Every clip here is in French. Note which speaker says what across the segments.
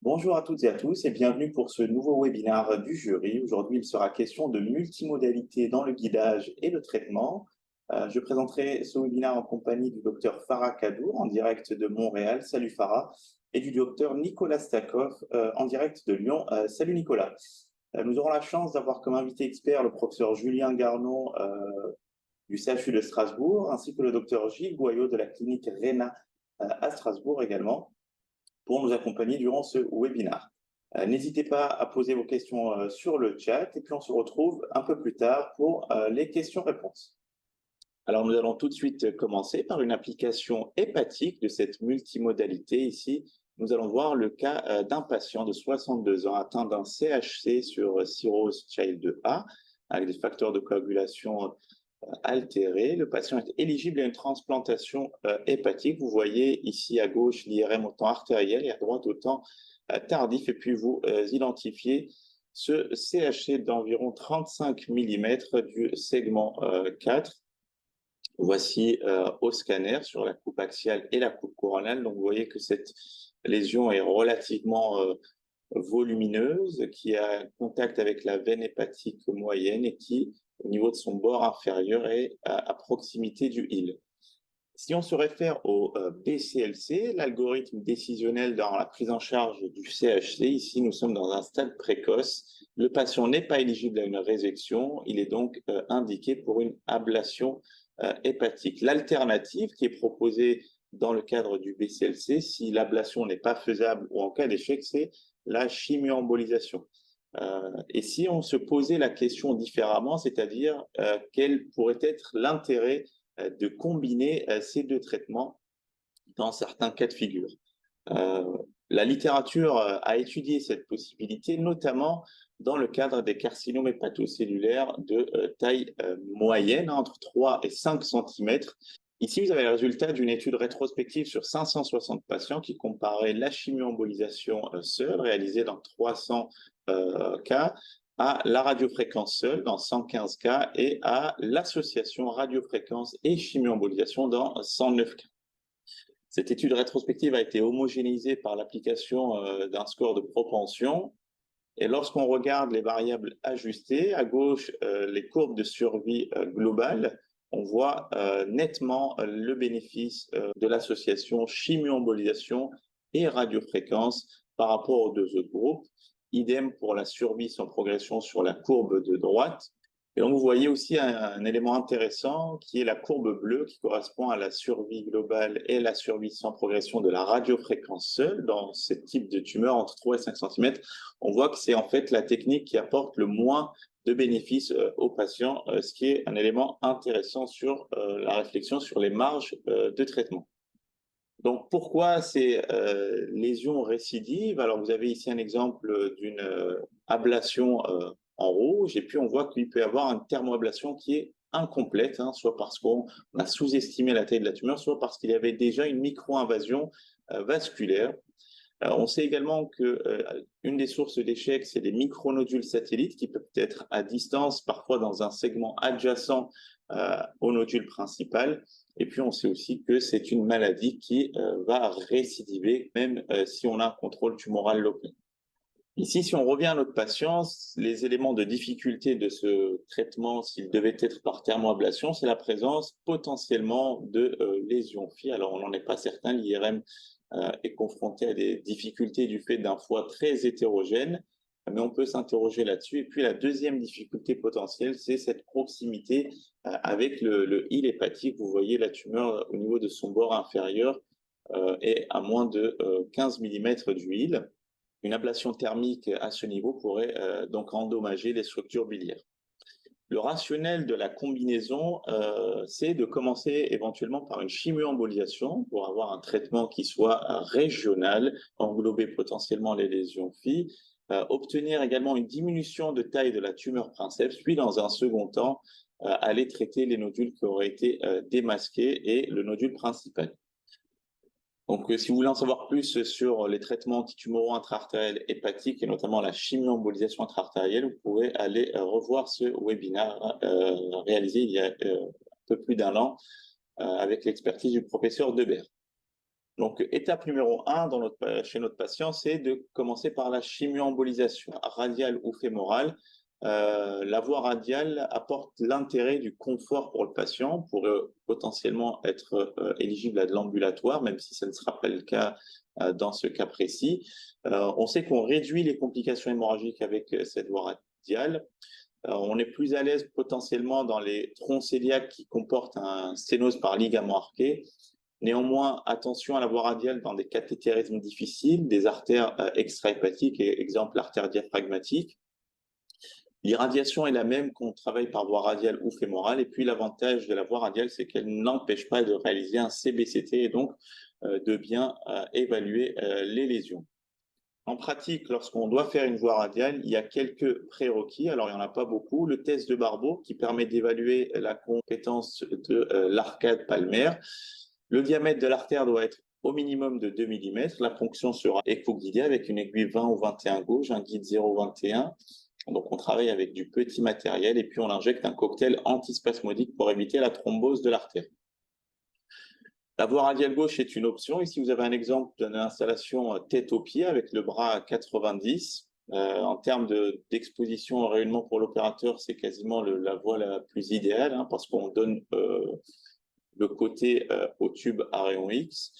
Speaker 1: Bonjour à toutes et à tous et bienvenue pour ce nouveau webinaire du jury. Aujourd'hui, il sera question de multimodalité dans le guidage et le traitement. Je présenterai ce webinaire en compagnie du docteur Farah Kadour en direct de Montréal. Salut Farah. Et du docteur Nicolas Stakov en direct de Lyon. Salut Nicolas. Nous aurons la chance d'avoir comme invité expert le professeur Julien Garneau du CHU de Strasbourg ainsi que le docteur Gilles Goyot de la clinique RENA à Strasbourg également, pour nous accompagner durant ce webinaire. N'hésitez pas à poser vos questions sur le chat et puis on se retrouve un peu plus tard pour les questions-réponses. Alors nous allons tout de suite commencer par une application hépatique de cette multimodalité. Ici, nous allons voir le cas d'un patient de 62 ans atteint d'un CHC sur cirrhose Child A avec des facteurs de coagulation altéré. Le patient est éligible à une transplantation hépatique. Vous voyez ici à gauche l'IRM au temps artériel et à droite au temps tardif. Et puis vous identifiez ce CHC d'environ 35 mm du segment 4. Voici au scanner sur la coupe axiale et la coupe coronale. Donc vous voyez que cette lésion est relativement volumineuse, qui a contact avec la veine hépatique moyenne et qui, au niveau de son bord inférieur, est à proximité du île. Si on se réfère au BCLC, l'algorithme décisionnel dans la prise en charge du CHC, ici nous sommes dans un stade précoce. Le patient n'est pas éligible à une résection, il est donc indiqué pour une ablation hépatique. L'alternative qui est proposée dans le cadre du BCLC, si l'ablation n'est pas faisable ou en cas d'échec, c'est la chimioembolisation. Et si on se posait la question différemment, c'est-à-dire quel pourrait être l'intérêt de combiner ces deux traitements dans certains cas de figure. La littérature a étudié cette possibilité, notamment dans le cadre des carcinomes hépatocellulaires de taille moyenne, entre 3 et 5 cm. Ici, vous avez le résultat d'une étude rétrospective sur 560 patients qui comparait la chimioembolisation seule, réalisée dans 300 cas, à la radiofréquence seule dans 115 cas et à l'association radiofréquence et chimioembolisation dans 109 cas. Cette étude rétrospective a été homogénéisée par l'application d'un score de propension. Et lorsqu'on regarde les variables ajustées, à gauche, les courbes de survie globale, on voit nettement le bénéfice de l'association chimioembolisation et radiofréquence par rapport aux deux autres groupes. Idem pour la survie sans progression sur la courbe de droite. Et donc, vous voyez aussi un élément intéressant qui est la courbe bleue qui correspond à la survie globale et la survie sans progression de la radiofréquence seule dans ce type de tumeur entre 3 et 5 cm. On voit que c'est en fait la technique qui apporte le moins de bénéfices aux patients, ce qui est un élément intéressant sur la réflexion sur les marges de traitement. Donc, pourquoi ces lésions récidives? Alors, vous avez ici un exemple d'une ablation en rouge, et puis on voit qu'il peut y avoir une thermoablation qui est incomplète, soit parce qu'on a sous-estimé la taille de la tumeur, soit parce qu'il y avait déjà une micro-invasion vasculaire. On sait également que une des sources d'échec, c'est des micronodules satellites qui peuvent être à distance, parfois dans un segment adjacent au nodule principal. Et puis, on sait aussi que c'est une maladie qui va récidiver, même si on a un contrôle tumoral local. Ici, si on revient à notre patient, les éléments de difficulté de ce traitement, s'il devait être par thermoablation, c'est la présence potentiellement de lésions FI. Alors, on n'en est pas certain, l'IRM est confronté à des difficultés du fait d'un foie très hétérogène, mais on peut s'interroger là-dessus. Et puis, la deuxième difficulté potentielle, c'est cette proximité avec le île hépatique. Vous voyez la tumeur au niveau de son bord inférieur est à moins de 15 mm du île. Une ablation thermique à ce niveau pourrait donc endommager les structures biliaires. Le rationnel de la combinaison, c'est de commencer éventuellement par une chimioembolisation pour avoir un traitement qui soit régional, englober potentiellement les lésions FI, obtenir également une diminution de taille de la tumeur princeps, puis dans un second temps, aller traiter les nodules qui auraient été démasqués et le nodule principal. Donc, si vous voulez en savoir plus sur les traitements antitumoraux intra-artériels hépatiques et notamment la chimioembolisation intra-artérielle, vous pouvez aller revoir ce webinaire réalisé il y a un peu plus d'un an avec l'expertise du professeur Debert. Donc, étape numéro 1 chez notre patient, c'est de commencer par la chimio-embolisation radiale ou fémorale. La voie radiale apporte l'intérêt du confort pour le patient, pour potentiellement être éligible à de l'ambulatoire, même si ce ne sera pas le cas dans ce cas précis. On sait qu'on réduit les complications hémorragiques avec cette voie radiale. On est plus à l'aise potentiellement dans les troncs cœliaques qui comportent un sténose par ligament arqué. Néanmoins, attention à la voie radiale dans des cathétérismes difficiles, des artères extra-hépatiques, exemple l'artère diaphragmatique. L'irradiation est la même qu'on travaille par voie radiale ou fémorale. Et puis, l'avantage de la voie radiale, c'est qu'elle n'empêche pas de réaliser un CBCT et donc de bien évaluer les lésions. En pratique, lorsqu'on doit faire une voie radiale, il y a quelques prérequis. Alors, il n'y en a pas beaucoup. Le test de Barbeau, qui permet d'évaluer la compétence de l'arcade palmaire. Le diamètre de l'artère doit être au minimum de 2 mm. La ponction sera éco-guidée avec une aiguille 20 ou 21 gauche, un guide 0,21. Donc, on travaille avec du petit matériel et puis on injecte un cocktail antispasmodique pour éviter la thrombose de l'artère. La voie radiale gauche est une option. Ici, vous avez un exemple d'une installation tête aux pieds avec le bras à 90. En termes d'exposition au rayonnement pour l'opérateur, c'est quasiment la voie la plus idéale parce qu'on donne le côté au tube à rayon X.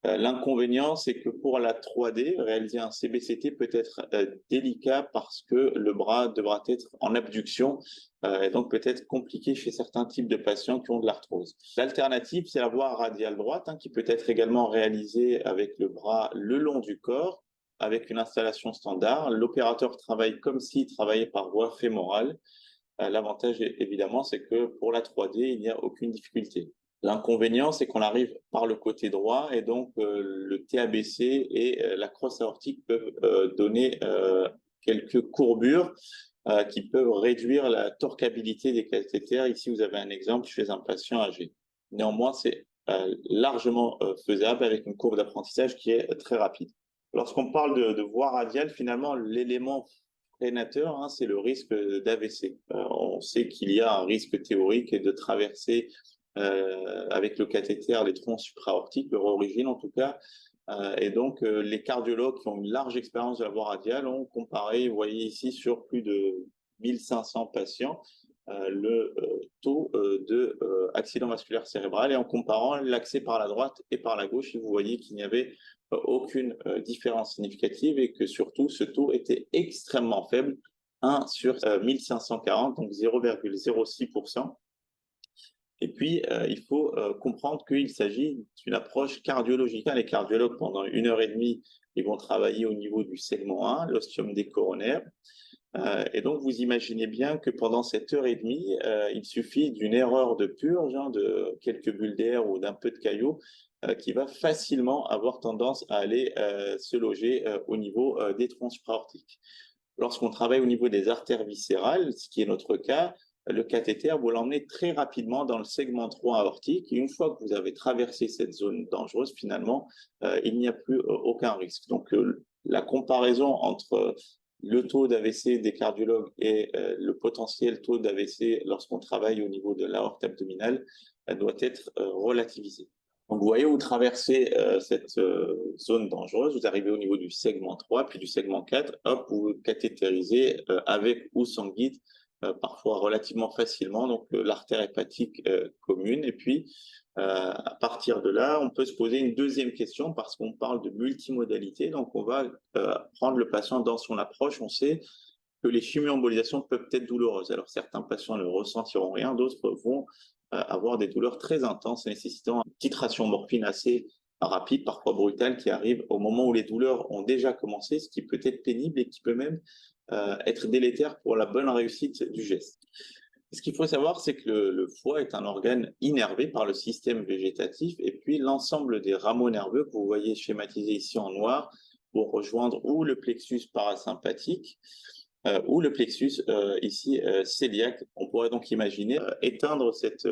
Speaker 1: L'inconvénient, c'est que pour la 3D, réaliser un CBCT peut être délicat parce que le bras devra être en abduction et donc peut être compliqué chez certains types de patients qui ont de l'arthrose. L'alternative, c'est la voie radiale droite qui peut être également réalisée avec le bras le long du corps avec une installation standard. L'opérateur travaille comme s'il travaillait par voie fémorale. L'avantage, évidemment, c'est que pour la 3D, il n'y a aucune difficulté. L'inconvénient, c'est qu'on arrive par le côté droit et donc le TABC et la crosse aortique peuvent donner quelques courbures qui peuvent réduire la torquabilité des cathéters. Ici, vous avez un exemple chez un patient âgé. Néanmoins, c'est largement faisable avec une courbe d'apprentissage qui est très rapide. Lorsqu'on parle de voie radiale, finalement, l'élément freinateur, c'est le risque d'AVC. On sait qu'il y a un risque théorique de traverser avec le cathéter les troncs supraortiques, leur origine en tout cas. Et donc, les cardiologues qui ont une large expérience de la voie radiale ont comparé, vous voyez ici, sur plus de 1500 patients, le taux d'accident vasculaire cérébral et en comparant l'accès par la droite et par la gauche, vous voyez qu'il n'y avait aucune différence significative et que surtout, ce taux était extrêmement faible, 1 sur 1540, donc 0,06%. Et puis, il faut comprendre qu'il s'agit d'une approche cardiologique. Les cardiologues, pendant 1h30, ils vont travailler au niveau du segment 1, l'ostium des coronaires. Et donc, vous imaginez bien que pendant cette heure et demie, il suffit d'une erreur de purge, de quelques bulles d'air ou d'un peu de cailloux, qui va facilement avoir tendance à aller se loger au niveau des troncs supraortiques. Lorsqu'on travaille au niveau des artères viscérales, ce qui est notre cas, le cathéter, vous l'emmenez très rapidement dans le segment 3 aortique. Et une fois que vous avez traversé cette zone dangereuse, finalement, il n'y a plus aucun risque. Donc, la comparaison entre le taux d'AVC des cardiologues et le potentiel taux d'AVC lorsqu'on travaille au niveau de l'aorte abdominale doit être relativisé. Donc, vous voyez, vous traversez cette zone dangereuse, vous arrivez au niveau du segment 3, puis du segment 4, hop, vous cathétérisez avec ou sans guide, parfois relativement facilement, donc l'artère hépatique commune. Et puis, à partir de là, on peut se poser une deuxième question parce qu'on parle de multimodalité. Donc, on va prendre le patient dans son approche. On sait que les chimio-embolisations peuvent être douloureuses. Alors, certains patients ne ressentiront rien, d'autres vont avoir des douleurs très intenses nécessitant une titration morphine assez rapide, parfois brutale, qui arrive au moment où les douleurs ont déjà commencé, ce qui peut être pénible et qui peut même être délétère pour la bonne réussite du geste. Ce qu'il faut savoir, c'est que le foie est un organe innervé par le système végétatif et puis l'ensemble des rameaux nerveux que vous voyez schématisés ici en noir pour rejoindre ou le plexus parasympathique ou le plexus ici cœliaque. On pourrait donc imaginer éteindre cette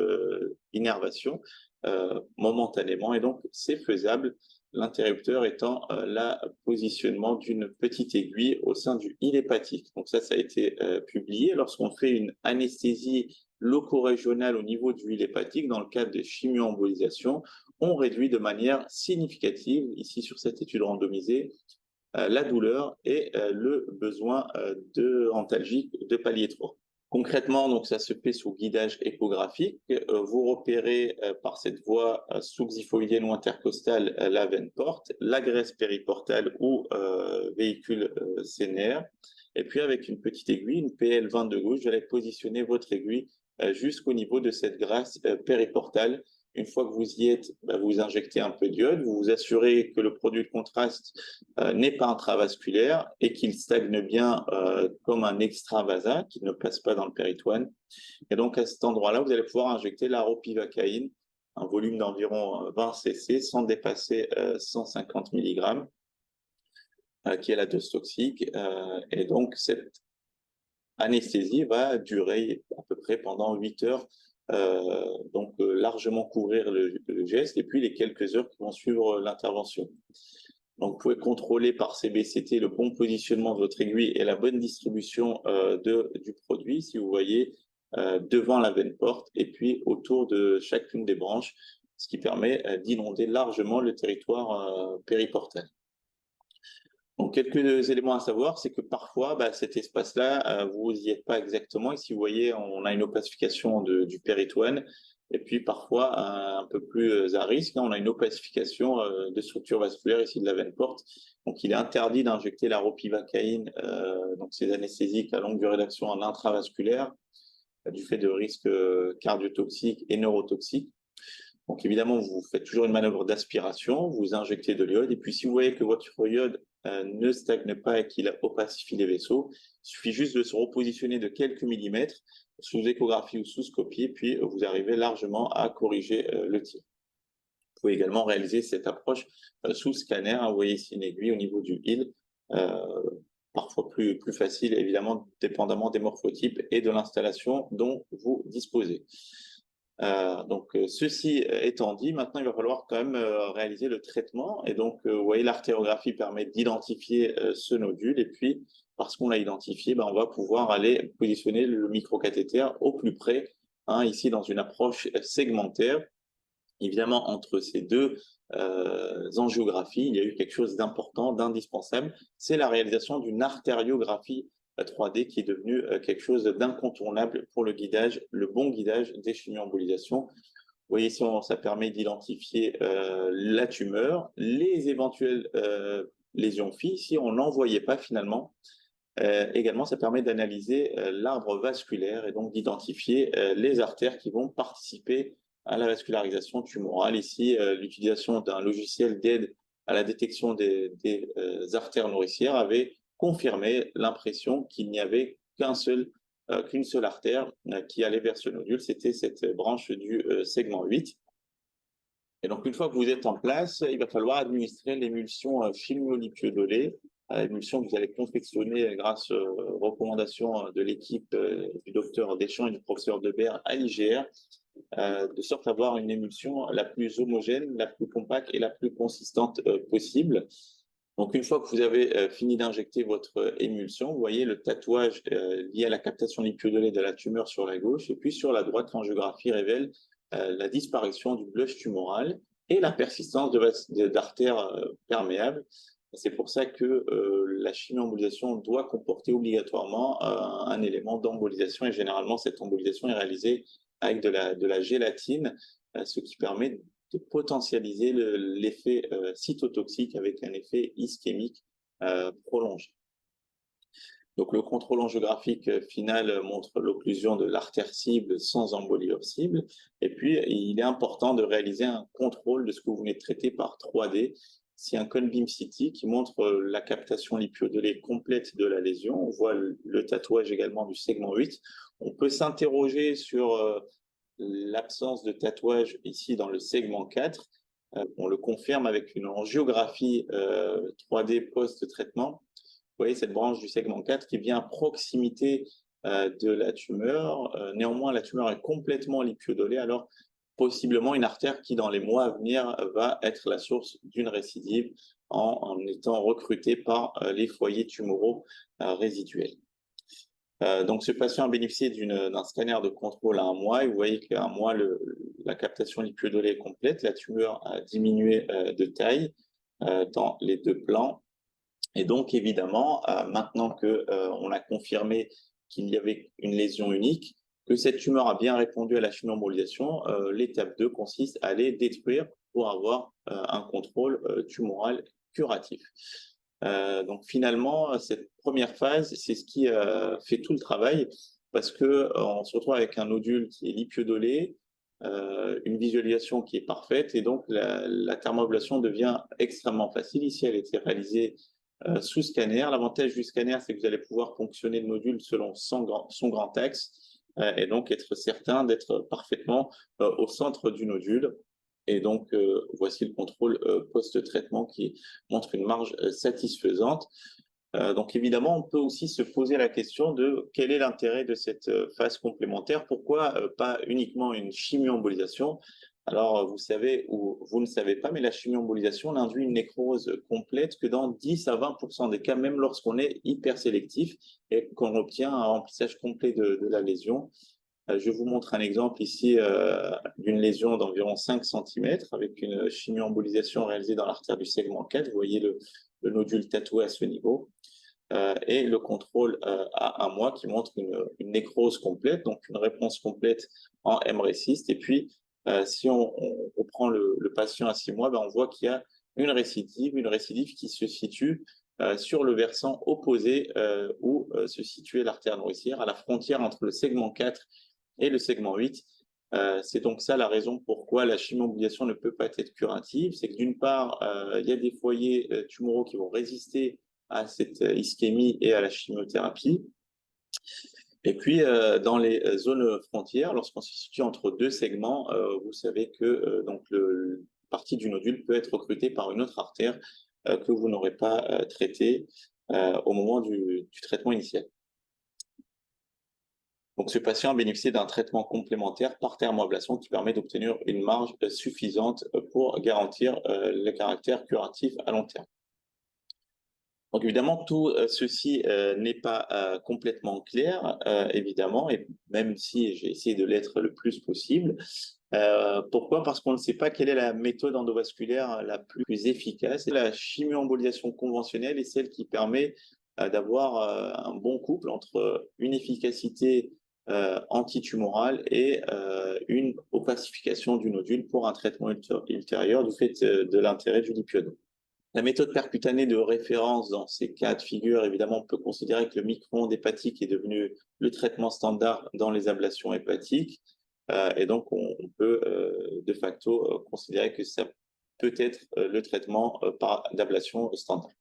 Speaker 1: innervation momentanément et donc c'est faisable. L'interrupteur étant le positionnement d'une petite aiguille au sein du île hépatique. Donc ça a été publié lorsqu'on fait une anesthésie loco-régionale au niveau du île hépatique dans le cadre de chimio-embolisation. on réduit de manière significative, ici sur cette étude randomisée, la douleur et le besoin de antalgique de palier 3. Concrètement, donc ça se fait sous guidage échographique. Vous repérez par cette voie sous-xiphoïdienne ou intercostale la veine porte, la graisse périportale ou véhicule sénaire. Et puis avec une petite aiguille, une PL20 de gauche, vous allez positionner votre aiguille jusqu'au niveau de cette graisse périportale. Une fois que vous y êtes, vous injectez un peu d'iode, vous vous assurez que le produit de contraste n'est pas intravasculaire et qu'il stagne bien comme un extravasat, qu'il ne passe pas dans le péritoine. Et donc à cet endroit-là, vous allez pouvoir injecter la ropivacaïne, un volume d'environ 20 cc sans dépasser 150 mg, qui est la dose toxique. Et donc cette anesthésie va durer à peu près pendant 8 heures, donc largement couvrir le geste et puis les quelques heures qui vont suivre l'intervention. Donc vous pouvez contrôler par CBCT le bon positionnement de votre aiguille et la bonne distribution du produit, si vous voyez, devant la veine porte et puis autour de chacune des branches, ce qui permet d'inonder largement le territoire périportal. Donc, quelques éléments à savoir, c'est que parfois, cet espace-là, vous n'y êtes pas exactement. Ici, vous voyez, on a une opacification du péritoine. Et puis, parfois, un peu plus à risque, on a une opacification de structure vasculaire ici de la veine porte. Donc, il est interdit d'injecter la ropivacaïne, donc ces anesthésiques à longue durée d'action en intravasculaire, du fait de risques cardiotoxiques et neurotoxiques. Donc, évidemment, vous faites toujours une manœuvre d'aspiration, vous injectez de l'iode. Et puis, si vous voyez que votre iode ne stagne pas et qu'il opacifie les vaisseaux, il suffit juste de se repositionner de quelques millimètres sous échographie ou sous scopie, puis vous arrivez largement à corriger le tir. Vous pouvez également réaliser cette approche sous scanner. Vous voyez ici une aiguille au niveau du heel, parfois plus facile, évidemment, dépendamment des morphotypes et de l'installation dont vous disposez. Donc, ceci étant dit, maintenant, il va falloir quand même réaliser le traitement. Et donc, vous voyez, l'artériographie permet d'identifier ce nodule. Et puis, parce qu'on l'a identifié, on va pouvoir aller positionner le microcathéter au plus près, ici dans une approche segmentaire. Évidemment, entre ces deux angiographies, il y a eu quelque chose d'important, d'indispensable. C'est la réalisation d'une artériographie 3D qui est devenu quelque chose d'incontournable pour le guidage, le bon guidage des chimio-embolisations. Vous voyez ici, ça permet d'identifier la tumeur, les éventuelles lésions phi, si on n'en voyait pas finalement. Également, ça permet d'analyser l'arbre vasculaire et donc d'identifier les artères qui vont participer à la vascularisation tumorale. Ici, l'utilisation d'un logiciel d'aide à la détection des artères nourricières avait confirmé l'impression qu'il n'y avait qu'une seule artère qui allait vers ce nodule, c'était cette branche du segment 8. Et donc, une fois que vous êtes en place, il va falloir administrer l'émulsion chimiolipidolée, émulsion que vous allez confectionner grâce aux recommandations de l'équipe du docteur Deschamps et du professeur Debert à l'IGR, de sorte à avoir une émulsion la plus homogène, la plus compacte et la plus consistante possible. Donc, une fois que vous avez fini d'injecter votre émulsion, vous voyez le tatouage lié à la captation lipidolée de la tumeur sur la gauche, et puis sur la droite, l'angiographie révèle la disparition du blush tumoral et la persistance d'artères perméables. C'est pour ça que la chimio-embolisation doit comporter obligatoirement un élément d'embolisation, et généralement, cette embolisation est réalisée avec de la gélatine, ce qui permet de potentialiser l'effet cytotoxique avec un effet ischémique prolongé. Donc, le contrôle angiographique final montre l'occlusion de l'artère cible sans embolie hors cible. Et puis, il est important de réaliser un contrôle de ce que vous venez de traiter par 3D. C'est un cone beam CT qui montre la captation lipidolée complète de la lésion. On voit le tatouage également du segment 8. On peut s'interroger sur l'absence de tatouage ici dans le segment 4. On le confirme avec une angiographie 3D post-traitement. Vous voyez cette branche du segment 4 qui vient à proximité de la tumeur. Néanmoins, la tumeur est complètement lipidolée, alors possiblement une artère qui, dans les mois à venir, va être la source d'une récidive en étant recrutée par les foyers tumoraux résiduels. Donc, ce patient a bénéficié d'un scanner de contrôle à 1 mois et vous voyez qu'à 1 mois, la captation lipidolée est complète. La tumeur a diminué de taille dans les 2 plans. Et donc, évidemment, maintenant qu'on a confirmé qu'il y avait une lésion unique, que cette tumeur a bien répondu à la chimioembolisation, l'étape 2 consiste à les détruire pour avoir un contrôle tumoral curatif. Donc finalement, cette première phase, c'est ce qui fait tout le travail parce que on se retrouve avec un nodule qui est lipiodolé, une visualisation qui est parfaite et donc la thermoablation devient extrêmement facile. Ici, elle a été réalisée sous scanner. L'avantage du scanner, c'est que vous allez pouvoir fonctionner le nodule selon son grand axe et donc être certain d'être parfaitement au centre du nodule. Et donc, voici le contrôle post-traitement qui montre une marge satisfaisante. Donc, évidemment, on peut aussi se poser la question de quel est l'intérêt de cette phase complémentaire. Pourquoi pas uniquement une chimioembolisation? Alors, vous savez ou vous ne savez pas, mais la chimioembolisation induit une nécrose complète que dans 10 à 20% des cas, même lorsqu'on est hyper sélectif et qu'on obtient un remplissage complet de la lésion. Je vous montre un exemple ici d'une lésion d'environ 5 cm avec une chimioembolisation réalisée dans l'artère du segment 4. Vous voyez le nodule tatoué à ce niveau. Et le contrôle à 1 mois qui montre une nécrose complète, donc une réponse complète en MRECIST. Et puis, si on reprend le patient à 6 mois, ben on voit qu'il y a une récidive qui se situe sur le versant opposé où se situait l'artère nourricière, à la frontière entre le segment 4 et le segment 8. C'est donc ça la raison pourquoi la chimioembolisation ne peut pas être curative. C'est que d'une part, il y a des foyers tumoraux qui vont résister à cette ischémie et à la chimiothérapie. Et puis, dans les zones frontières, lorsqu'on se situe entre 2 segments, vous savez que donc partie du nodule peut être recrutée par une autre artère que vous n'aurez pas traitée au moment du traitement initial. Donc, ce patient a bénéficié d'un traitement complémentaire par thermoablation qui permet d'obtenir une marge suffisante pour garantir le caractère curatif à long terme. Donc évidemment, tout ceci n'est pas complètement clair, évidemment, et même si j'ai essayé de l'être le plus possible. Pourquoi? Parce qu'on ne sait pas quelle est la méthode endovasculaire la plus efficace. La chimioembolisation conventionnelle est celle qui permet d'avoir un bon couple entre une efficacité antitumorale et une opacification du nodule pour un traitement ultérieur du fait de l'intérêt du lipiodome. La méthode percutanée de référence dans ces cas de figure, évidemment, on peut considérer que le micro-ondes hépatique est devenu le traitement standard dans les ablations hépatiques. Et donc, on peut de facto considérer que ça peut être le traitement d'ablation standard.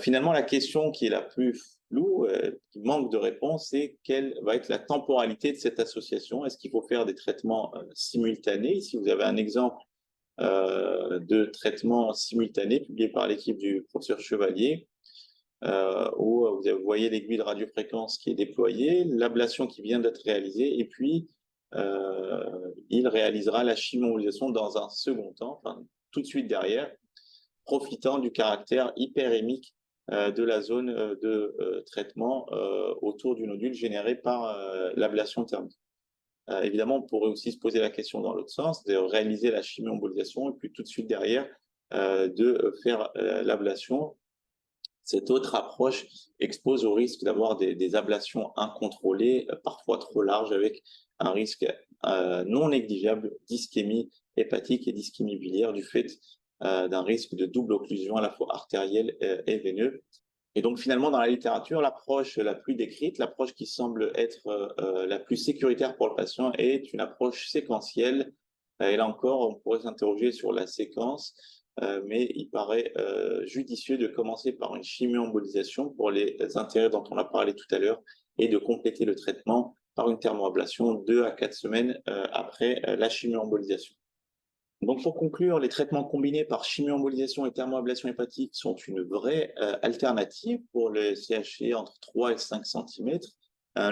Speaker 1: Finalement, la question qui est la plus floue, qui manque de réponse, c'est quelle va être la temporalité de cette association? Est-ce qu'il faut faire des traitements simultanés? Ici, vous avez un exemple de traitement simultané publié par l'équipe du professeur Chevalier, où vous voyez l'aiguille de radiofréquence qui est déployée, l'ablation qui vient d'être réalisée, et puis il réalisera la chimioembolisation dans un second temps, enfin, tout de suite derrière, profitant du caractère hyperémique de la zone de traitement autour du nodule généré par l'ablation thermique. Évidemment, on pourrait aussi se poser la question dans l'autre sens, de réaliser la chimioembolisation et puis tout de suite derrière de faire l'ablation. Cette autre approche expose au risque d'avoir des ablations incontrôlées, parfois trop larges, avec un risque non négligeable d'ischémie hépatique et d'ischémie biliaire du fait d'un risque de double occlusion à la fois artérielle et veineuse. Et donc finalement, dans la littérature, l'approche la plus décrite, l'approche qui semble être la plus sécuritaire pour le patient est une approche séquentielle. Et là encore, on pourrait s'interroger sur la séquence, mais il paraît judicieux de commencer par une chimioembolisation pour les intérêts dont on a parlé tout à l'heure et de compléter le traitement par une thermoablation 2 à 4 semaines après la chimioembolisation. Donc, pour conclure, les traitements combinés par chimioembolisation et thermoablation hépatique sont une vraie alternative pour le CHI entre 3 et 5 cm.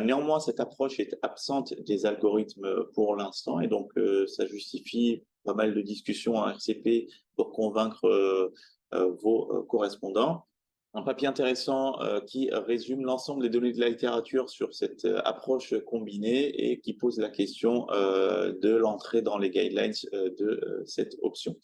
Speaker 1: Néanmoins, cette approche est absente des algorithmes pour l'instant et donc ça justifie pas mal de discussions en RCP pour convaincre vos correspondants. Un papier intéressant qui résume l'ensemble des données de la littérature sur cette approche combinée et qui pose la question de l'entrée dans les guidelines de cette option.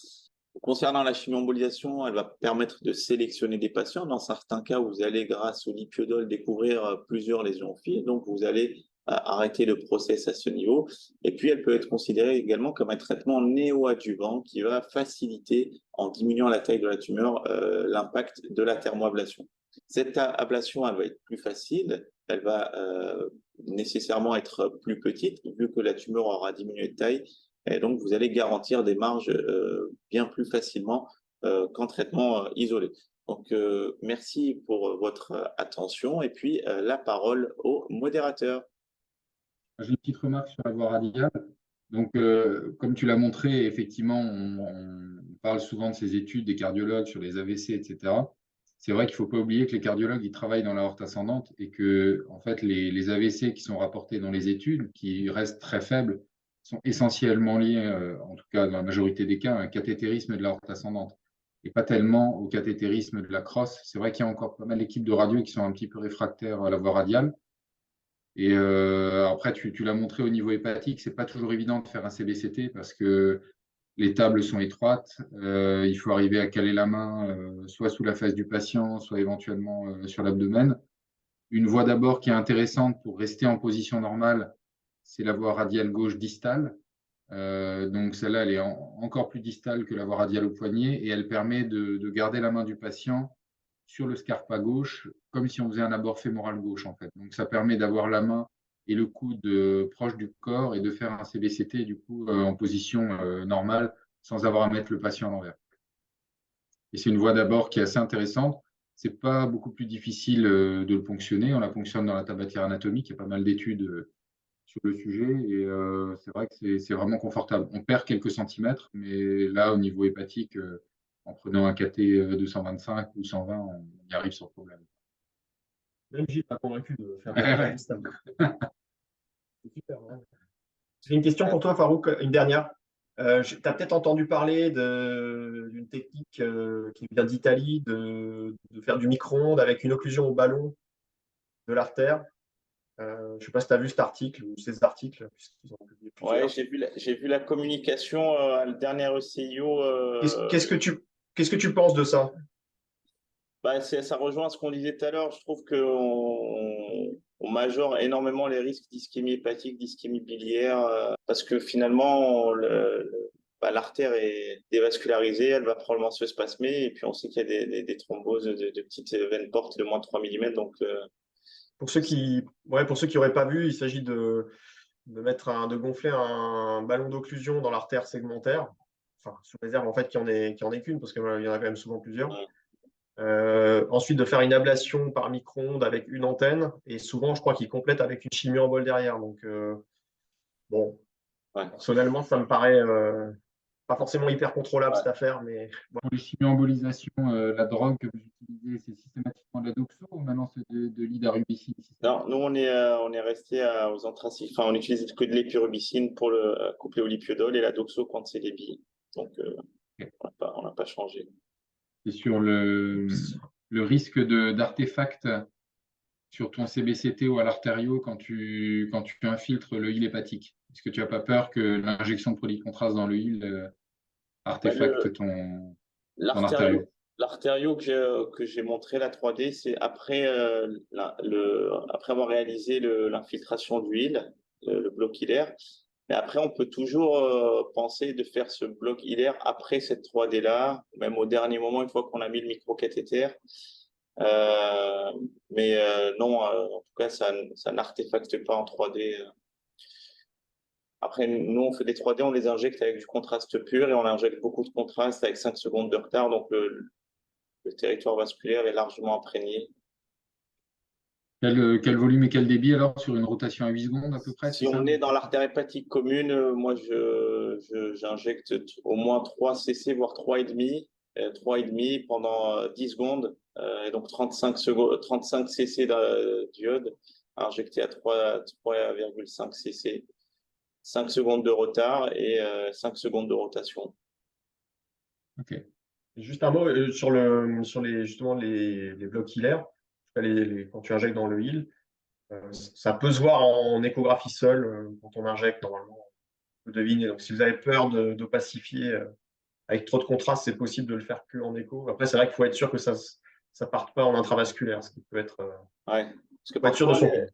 Speaker 1: Concernant la chimio-embolisation, elle va permettre de sélectionner des patients. Dans certains cas, vous allez, grâce au lipiodol, découvrir plusieurs lésions au fil. Donc, vous allez arrêter le process à ce niveau. Et puis, elle peut être considérée également comme un traitement néoadjuvant qui va faciliter, en diminuant la taille de la tumeur, l'impact de la thermoablation. Cette ablation, elle va être plus facile. Elle va nécessairement être plus petite, vu que la tumeur aura diminué de taille. Et donc, vous allez garantir des marges bien plus facilement qu'en traitement isolé. Donc, merci pour votre attention. Et puis, la parole au modérateur.
Speaker 2: J'ai une petite remarque sur la voie radiale. Donc, comme tu l'as montré, effectivement, on parle souvent de ces études des cardiologues sur les AVC, etc. C'est vrai qu'il ne faut pas oublier que les cardiologues, ils travaillent dans l'aorte ascendante et que, en fait, les AVC qui sont rapportés dans les études, qui restent très faibles, sont essentiellement liés, en tout cas dans la majorité des cas, à un cathétérisme de l'aorte ascendante et pas tellement au cathétérisme de la crosse. C'est vrai qu'il y a encore pas mal d'équipes de radio qui sont un petit peu réfractaires à la voie radiale. Et après, tu l'as montré au niveau hépatique, c'est pas toujours évident de faire un CBCT parce que les tables sont étroites. Il faut arriver à caler la main soit sous la face du patient, soit éventuellement sur l'abdomen. Une voie d'abord qui est intéressante pour rester en position normale, c'est la voie radiale gauche distale. Donc celle-là, elle est encore plus distale que la voie radiale au poignet et elle permet de garder la main du patient sur le scarpa gauche, comme si on faisait un abord fémoral gauche, en fait. Donc, ça permet d'avoir la main et le coude proche du corps et de faire un CBCT, du coup, en position normale, sans avoir à mettre le patient à l'envers. Et c'est une voie d'abord qui est assez intéressante. C'est pas beaucoup plus difficile de le ponctionner. On la ponctionne dans la tabatière anatomique. Il y a pas mal d'études sur le sujet et c'est vrai que c'est vraiment confortable. On perd quelques centimètres, mais là, au niveau hépatique, en prenant un KT 225 ou 120, on y arrive sans problème.
Speaker 3: Même Gilles m'a convaincu de faire un système. C'est super. Hein. J'ai une question pour toi, Farouk, une dernière. Tu as peut-être entendu parler d'une technique qui vient d'Italie, de faire du micro-ondes avec une occlusion au ballon de l'artère. Je ne sais pas si tu as vu cet article ou ces articles, puisqu'ils ont publié plusieurs.
Speaker 1: Ouais, j'ai vu la communication à la dernière ECIO.
Speaker 3: Qu'est-ce que tu penses de ça?
Speaker 1: Bah, ça rejoint ce qu'on disait tout à l'heure. Je trouve qu'on majore énormément les risques d'ischémie hépatique, d'ischémie biliaire, parce que finalement, bah, l'artère est dévascularisée, elle va probablement se spasmer, et puis on sait qu'il y a des thromboses de petites veines portes de moins de 3 mm. Donc,
Speaker 3: pour ceux qui n'auraient pas vu, il s'agit de gonfler un ballon d'occlusion dans l'artère segmentaire, enfin, sous réserve en fait qu'il y en ait qu'une, parce qu'il y en a quand même souvent plusieurs. Ensuite, de faire une ablation par micro-ondes avec une antenne, et souvent, je crois qu'ils complètent avec une chimio-embole derrière. Donc, bon,
Speaker 1: ouais.
Speaker 3: personnellement, ça me paraît pas forcément hyper contrôlable cette affaire, mais bon.
Speaker 2: Pour les chimio-embolisations, la drogue que vous utilisez, c'est systématiquement de la doxo ou maintenant c'est de l'idarubicine?
Speaker 1: Non, nous, on est resté aux anthracite. Enfin, on utilise que de l'épirubicine pour le coupler au lipiodol et la doxo quand c'est des billes. Donc,
Speaker 2: Okay.
Speaker 1: on n'a pas changé.
Speaker 2: Et sur le risque d'artefact sur ton CBCT ou à l'artériau quand tu infiltres le hile hépatique? Est-ce que tu n'as pas peur que l'injection de produit de contraste dans le hile artefacte ton artériau?
Speaker 1: L'artériau que j'ai montré, la 3D, c'est après, après avoir réalisé l'infiltration d'huile, le bloc hilaire. Mais après, on peut toujours penser de faire ce bloc hilaire après cette 3D-là, même au dernier moment, une fois qu'on a mis le microcathéter. Mais non, en tout cas, ça n'artefacte pas en 3D. Après, nous, on fait des 3D, on les injecte avec du contraste pur et on injecte beaucoup de contraste avec 5 secondes de retard. Donc, le territoire vasculaire est largement imprégné.
Speaker 2: Quel volume et quel débit alors sur une rotation à 8 secondes à peu près?
Speaker 1: Si on est dans l'artère hépatique commune, moi j'injecte au moins 3 cc, voire 3,5 pendant 10 secondes, et donc 35 cc d'iode injecté à 3,5 cc, 5 secondes de retard et 5 secondes de rotation.
Speaker 2: Ok.
Speaker 3: Juste un mot sur justement les blocs hilaires. Quand tu injectes dans le hile, ça peut se voir en échographie seule quand on injecte normalement. On peut deviner. Donc, si vous avez peur d'opacifier avec trop de contraste, c'est possible de le faire que en écho. Après, c'est vrai qu'il faut être sûr que ça ne parte pas en intravasculaire, ce qui peut être.
Speaker 1: Ouais. Parce que
Speaker 3: Faut être sûr de
Speaker 1: parfois,
Speaker 3: son coup.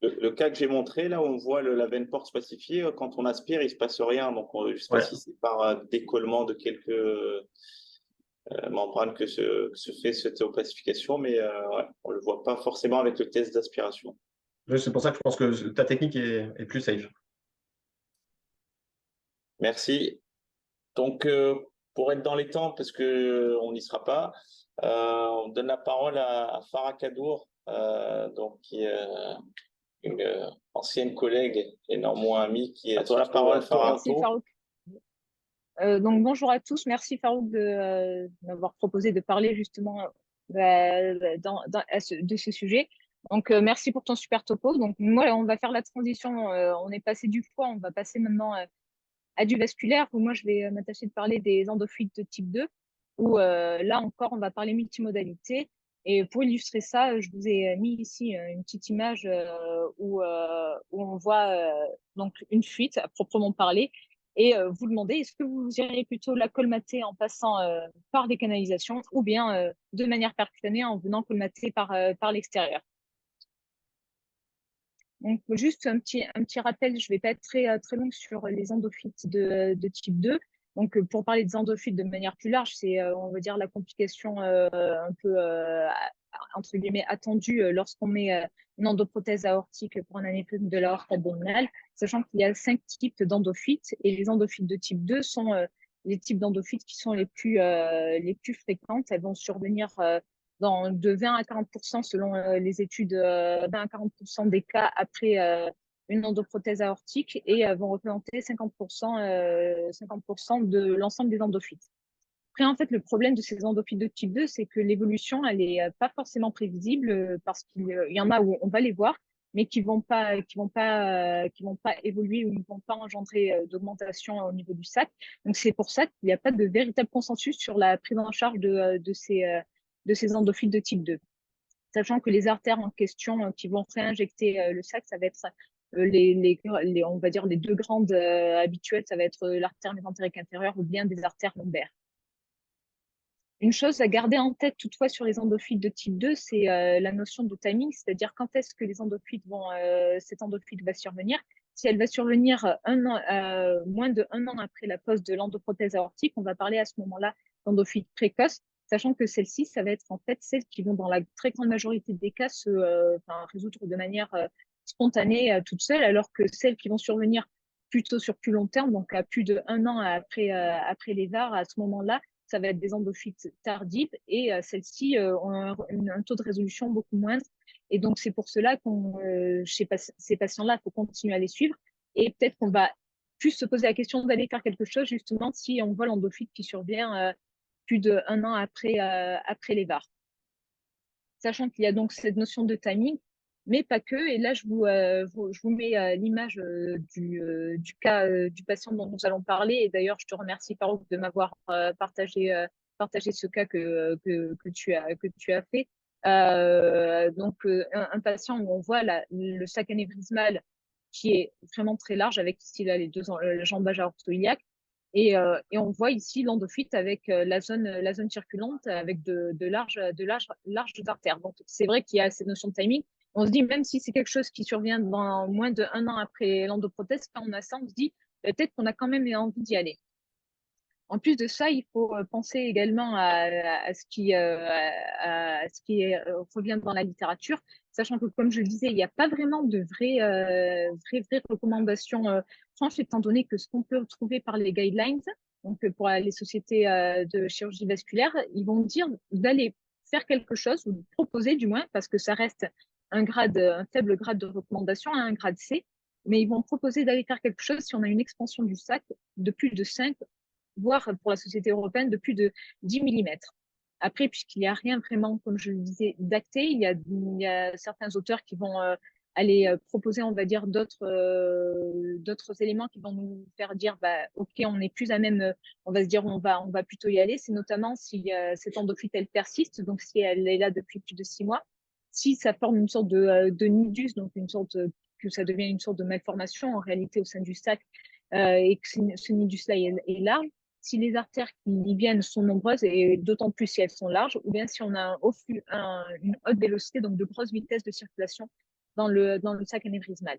Speaker 1: le cas que j'ai montré, là où on voit la veine porte spacifiée, quand on aspire, il ne se passe rien. Donc, je ne sais pas
Speaker 3: Ouais.
Speaker 1: si c'est par décollement de quelques membranes que se fait cette opacification, mais ouais, on ne le voit pas forcément avec le test d'aspiration.
Speaker 3: C'est pour ça que je pense que ta technique est plus safe.
Speaker 1: Merci. Donc, pour être dans les temps, parce qu'on n'y sera pas, on donne la parole à Farah Kadour, donc, qui est une ancienne collègue et non moins amie, qui est à toi la parole, Farah.
Speaker 4: Merci Farouk. Donc bonjour à tous, merci Farouk de m'avoir proposé de parler justement de ce sujet. Donc merci pour ton super topo. Donc moi on va faire la transition, on est passé du foie, on va passer maintenant à du vasculaire, où moi je vais m'attacher de parler des endophytes de type 2, où là encore on va parler multimodalité. Et pour illustrer ça, je vous ai mis ici une petite image où on voit donc une fuite à proprement parler, et vous demandez est-ce que vous iriez plutôt la colmater en passant par des canalisations, ou bien de manière percutannée en venant colmater par l'extérieur. Donc, juste un petit rappel, je ne vais pas être très longue sur les endophytes de type 2. Donc, pour parler des endophytes de manière plus large, c'est, on va dire, la complication un peu, entre guillemets, attendue lorsqu'on met une endoprothèse aortique pour un anévrisme de l'aorte abdominale, sachant qu'il y a 5 types d'endophytes, et les endophytes de type 2 sont les types d'endophytes qui sont les plus fréquentes. Elles vont survenir de 20 à 40% selon les études, 20 à 40% des cas après une endoprothèse aortique, et vont représenter 50% de l'ensemble des endophytes. Après, en fait, le problème de ces endophytes de type 2, c'est que l'évolution, elle n'est pas forcément prévisible, parce qu'il y en a où on va les voir, mais qui vont pas évoluer, ou ne vont pas engendrer d'augmentation au niveau du sac. Donc, c'est pour ça qu'il n'y a pas de véritable consensus sur la prise en charge de ces endophytes de type 2. Sachant que les artères en question qui vont réinjecter le sac, ça va être on va dire les deux grandes habituelles, ça va être l'artère mésentérique inférieure ou bien des artères lombaires. Une chose à garder en tête toutefois sur les endophytes de type 2, c'est la notion de timing, c'est-à-dire quand est-ce que cette endophyte va survenir. Si elle va survenir moins de 1 an après la pose de l'endoprothèse aortique, on va parler à ce moment-là d'endophyte précoce, sachant que celles-ci, ça va être en fait celles qui vont dans la très grande majorité des cas résoudre de manière spontanée toute seule, alors que celles qui vont survenir plutôt sur plus long terme, donc à plus de 1 an après les VAR, à ce moment-là, ça va être des endophytes tardives, et celles-ci ont un taux de résolution beaucoup moindre. Et donc, c'est pour cela chez ces patients-là, il faut continuer à les suivre. Et peut-être qu'on va plus se poser la question d'aller faire quelque chose, justement, si on voit l'endophyte qui survient plus d'1 an après les VAR. Sachant qu'il y a donc cette notion de timing, mais pas que. Et là, je vous mets l'image du cas du patient dont nous allons parler. Et d'ailleurs, je te remercie, Farouk, de m'avoir partagé ce cas que tu as fait. Donc, un patient où on voit le sac anévrismal qui est vraiment très large, avec ici là, les deux jambes aorto-iliaques. Et on voit ici l'endophyte avec la zone circulante, avec de larges artères. Donc, c'est vrai qu'il y a cette notion de timing. On se dit, même si c'est quelque chose qui survient dans moins d'1 an après l'endoprothèse, quand on a ça, on se dit peut-être qu'on a quand même envie d'y aller. En plus de ça, il faut penser également à ce qui revient dans la littérature, sachant que, comme je le disais, il n'y a pas vraiment de vraies recommandations franches, étant donné que ce qu'on peut trouver par les guidelines, donc pour les sociétés de chirurgie vasculaire, ils vont dire d'aller faire quelque chose, ou proposer du moins, parce que ça reste un faible grade de recommandation, un grade C, mais ils vont proposer d'aller faire quelque chose si on a une expansion du sac de plus de 5, voire pour la société européenne de plus de 10 mm. Après, puisqu'il n'y a rien vraiment, comme je le disais, d'acté, il y a certains auteurs qui vont aller proposer, on va dire, d'autres éléments qui vont nous faire dire, bah, OK, on est plus à même, on va se dire, on va plutôt y aller. C'est notamment si cette endophyte, elle persiste, donc si elle est là depuis plus de 6 mois, si ça forme une sorte de nidus, donc une sorte que ça devient une sorte de malformation en réalité au sein du sac, et que ce nidus-là est large, si les artères qui y viennent sont nombreuses, et d'autant plus si elles sont larges, ou bien si on a une haute vélocité, donc de grosse vitesse de circulation dans le sac anévrismal.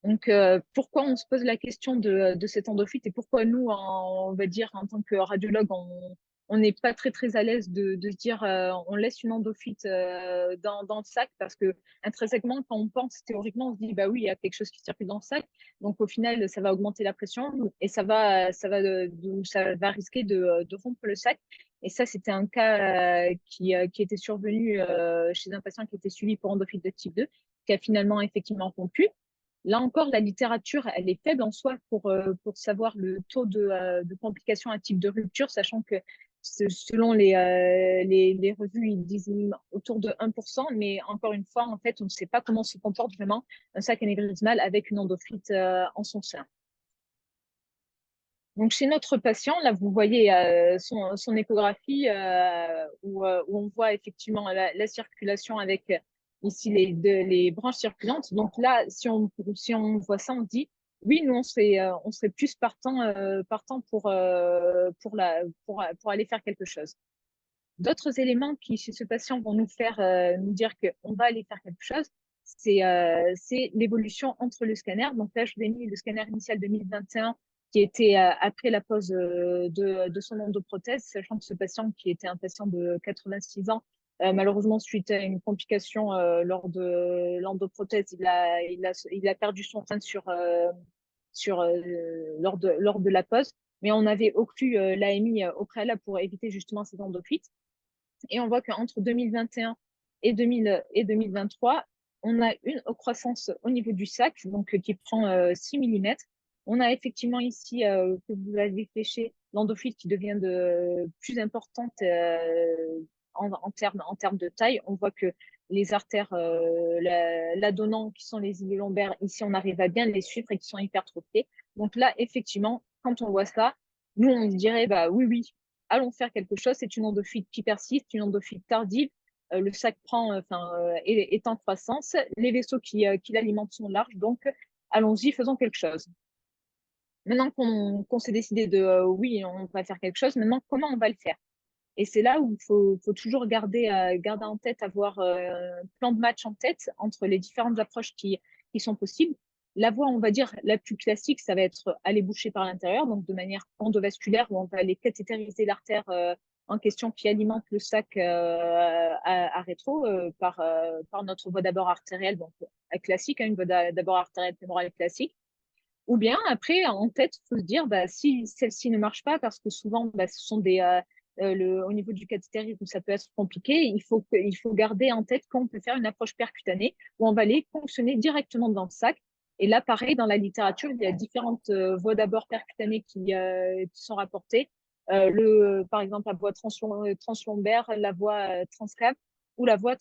Speaker 4: Donc, pourquoi on se pose la question de cette endophyte et pourquoi nous, on va dire, en tant que radiologue, on n'est pas très à l'aise de se dire on laisse une endophyte dans le sac, parce que intrinsèquement, quand on pense théoriquement, on se dit bah oui, il y a quelque chose qui circule dans le sac, donc au final, ça va augmenter la pression et ça va risquer de rompre le sac. Et ça, c'était un cas qui était survenu chez un patient qui était suivi pour endophyte de type 2, qui a finalement effectivement rompu. Là encore, la littérature, elle est faible en soi pour savoir le taux de complications à type de rupture, sachant que selon les revues, ils disent autour de 1%, mais encore une fois, en fait, on ne sait pas comment se comporte vraiment un sac anévrismal avec une endophyte en son sein. Donc, chez notre patient, là, vous voyez son échographie où on voit effectivement la circulation avec ici les branches circulantes. Donc là, si on voit ça, on se dit, oui, nous, on serait plus partant pour aller faire quelque chose. D'autres éléments qui, chez ce patient, vont nous faire nous dire qu'on va aller faire quelque chose, c'est l'évolution entre le scanner. Donc là, je vous ai mis le scanner initial 2021 qui était après la pose de son endoprothèse, sachant que ce patient, qui était un patient de 86 ans, malheureusement, suite à une complication lors de l'endoprothèse, il a perdu son sein lors de la pose. Mais on avait occlu l'AMI au préalable pour éviter justement ces endophytes. Et on voit qu'entre 2021 et 2023, on a une croissance au niveau du sac, donc qui prend 6 mm. On a effectivement ici, que vous avez fléché, l'endophyte qui devient de plus importante en termes de taille. On voit que les artères, la donnant, qui sont les îlots lombaires, ici, on arrive à bien les suivre et qui sont hypertrophiées. Donc là, effectivement, quand on voit ça, nous, on se dirait, bah oui, allons faire quelque chose. C'est une endophyte qui persiste, une endophyte tardive. Le sac est en croissance. Les vaisseaux qui l'alimentent sont larges. Donc, allons-y, faisons quelque chose. Maintenant qu'on s'est décidé oui, on va faire quelque chose, maintenant, comment on va le faire? Et c'est là où il faut toujours garder en tête, avoir un plan de match en tête entre les différentes approches qui sont possibles. La voie, on va dire, la plus classique, ça va être aller boucher par l'intérieur, donc de manière endovasculaire, où on va aller cathétériser l'artère en question qui alimente le sac à rétro par notre voie d'abord artérielle, donc classique, une voie d'abord artérielle fémorale classique. Ou bien, après, en tête, il faut se dire, bah, si celle-ci ne marche pas, parce que souvent, bah, ce sont au niveau du cathétérisme, ça peut être compliqué, il faut garder en tête qu'on peut faire une approche percutanée, où on va aller fonctionner directement dans le sac. Et là, pareil, dans la littérature, il y a différentes voies d'abord percutanées qui sont rapportées. Par exemple, la voie translombaire, la voie transcave ou la voie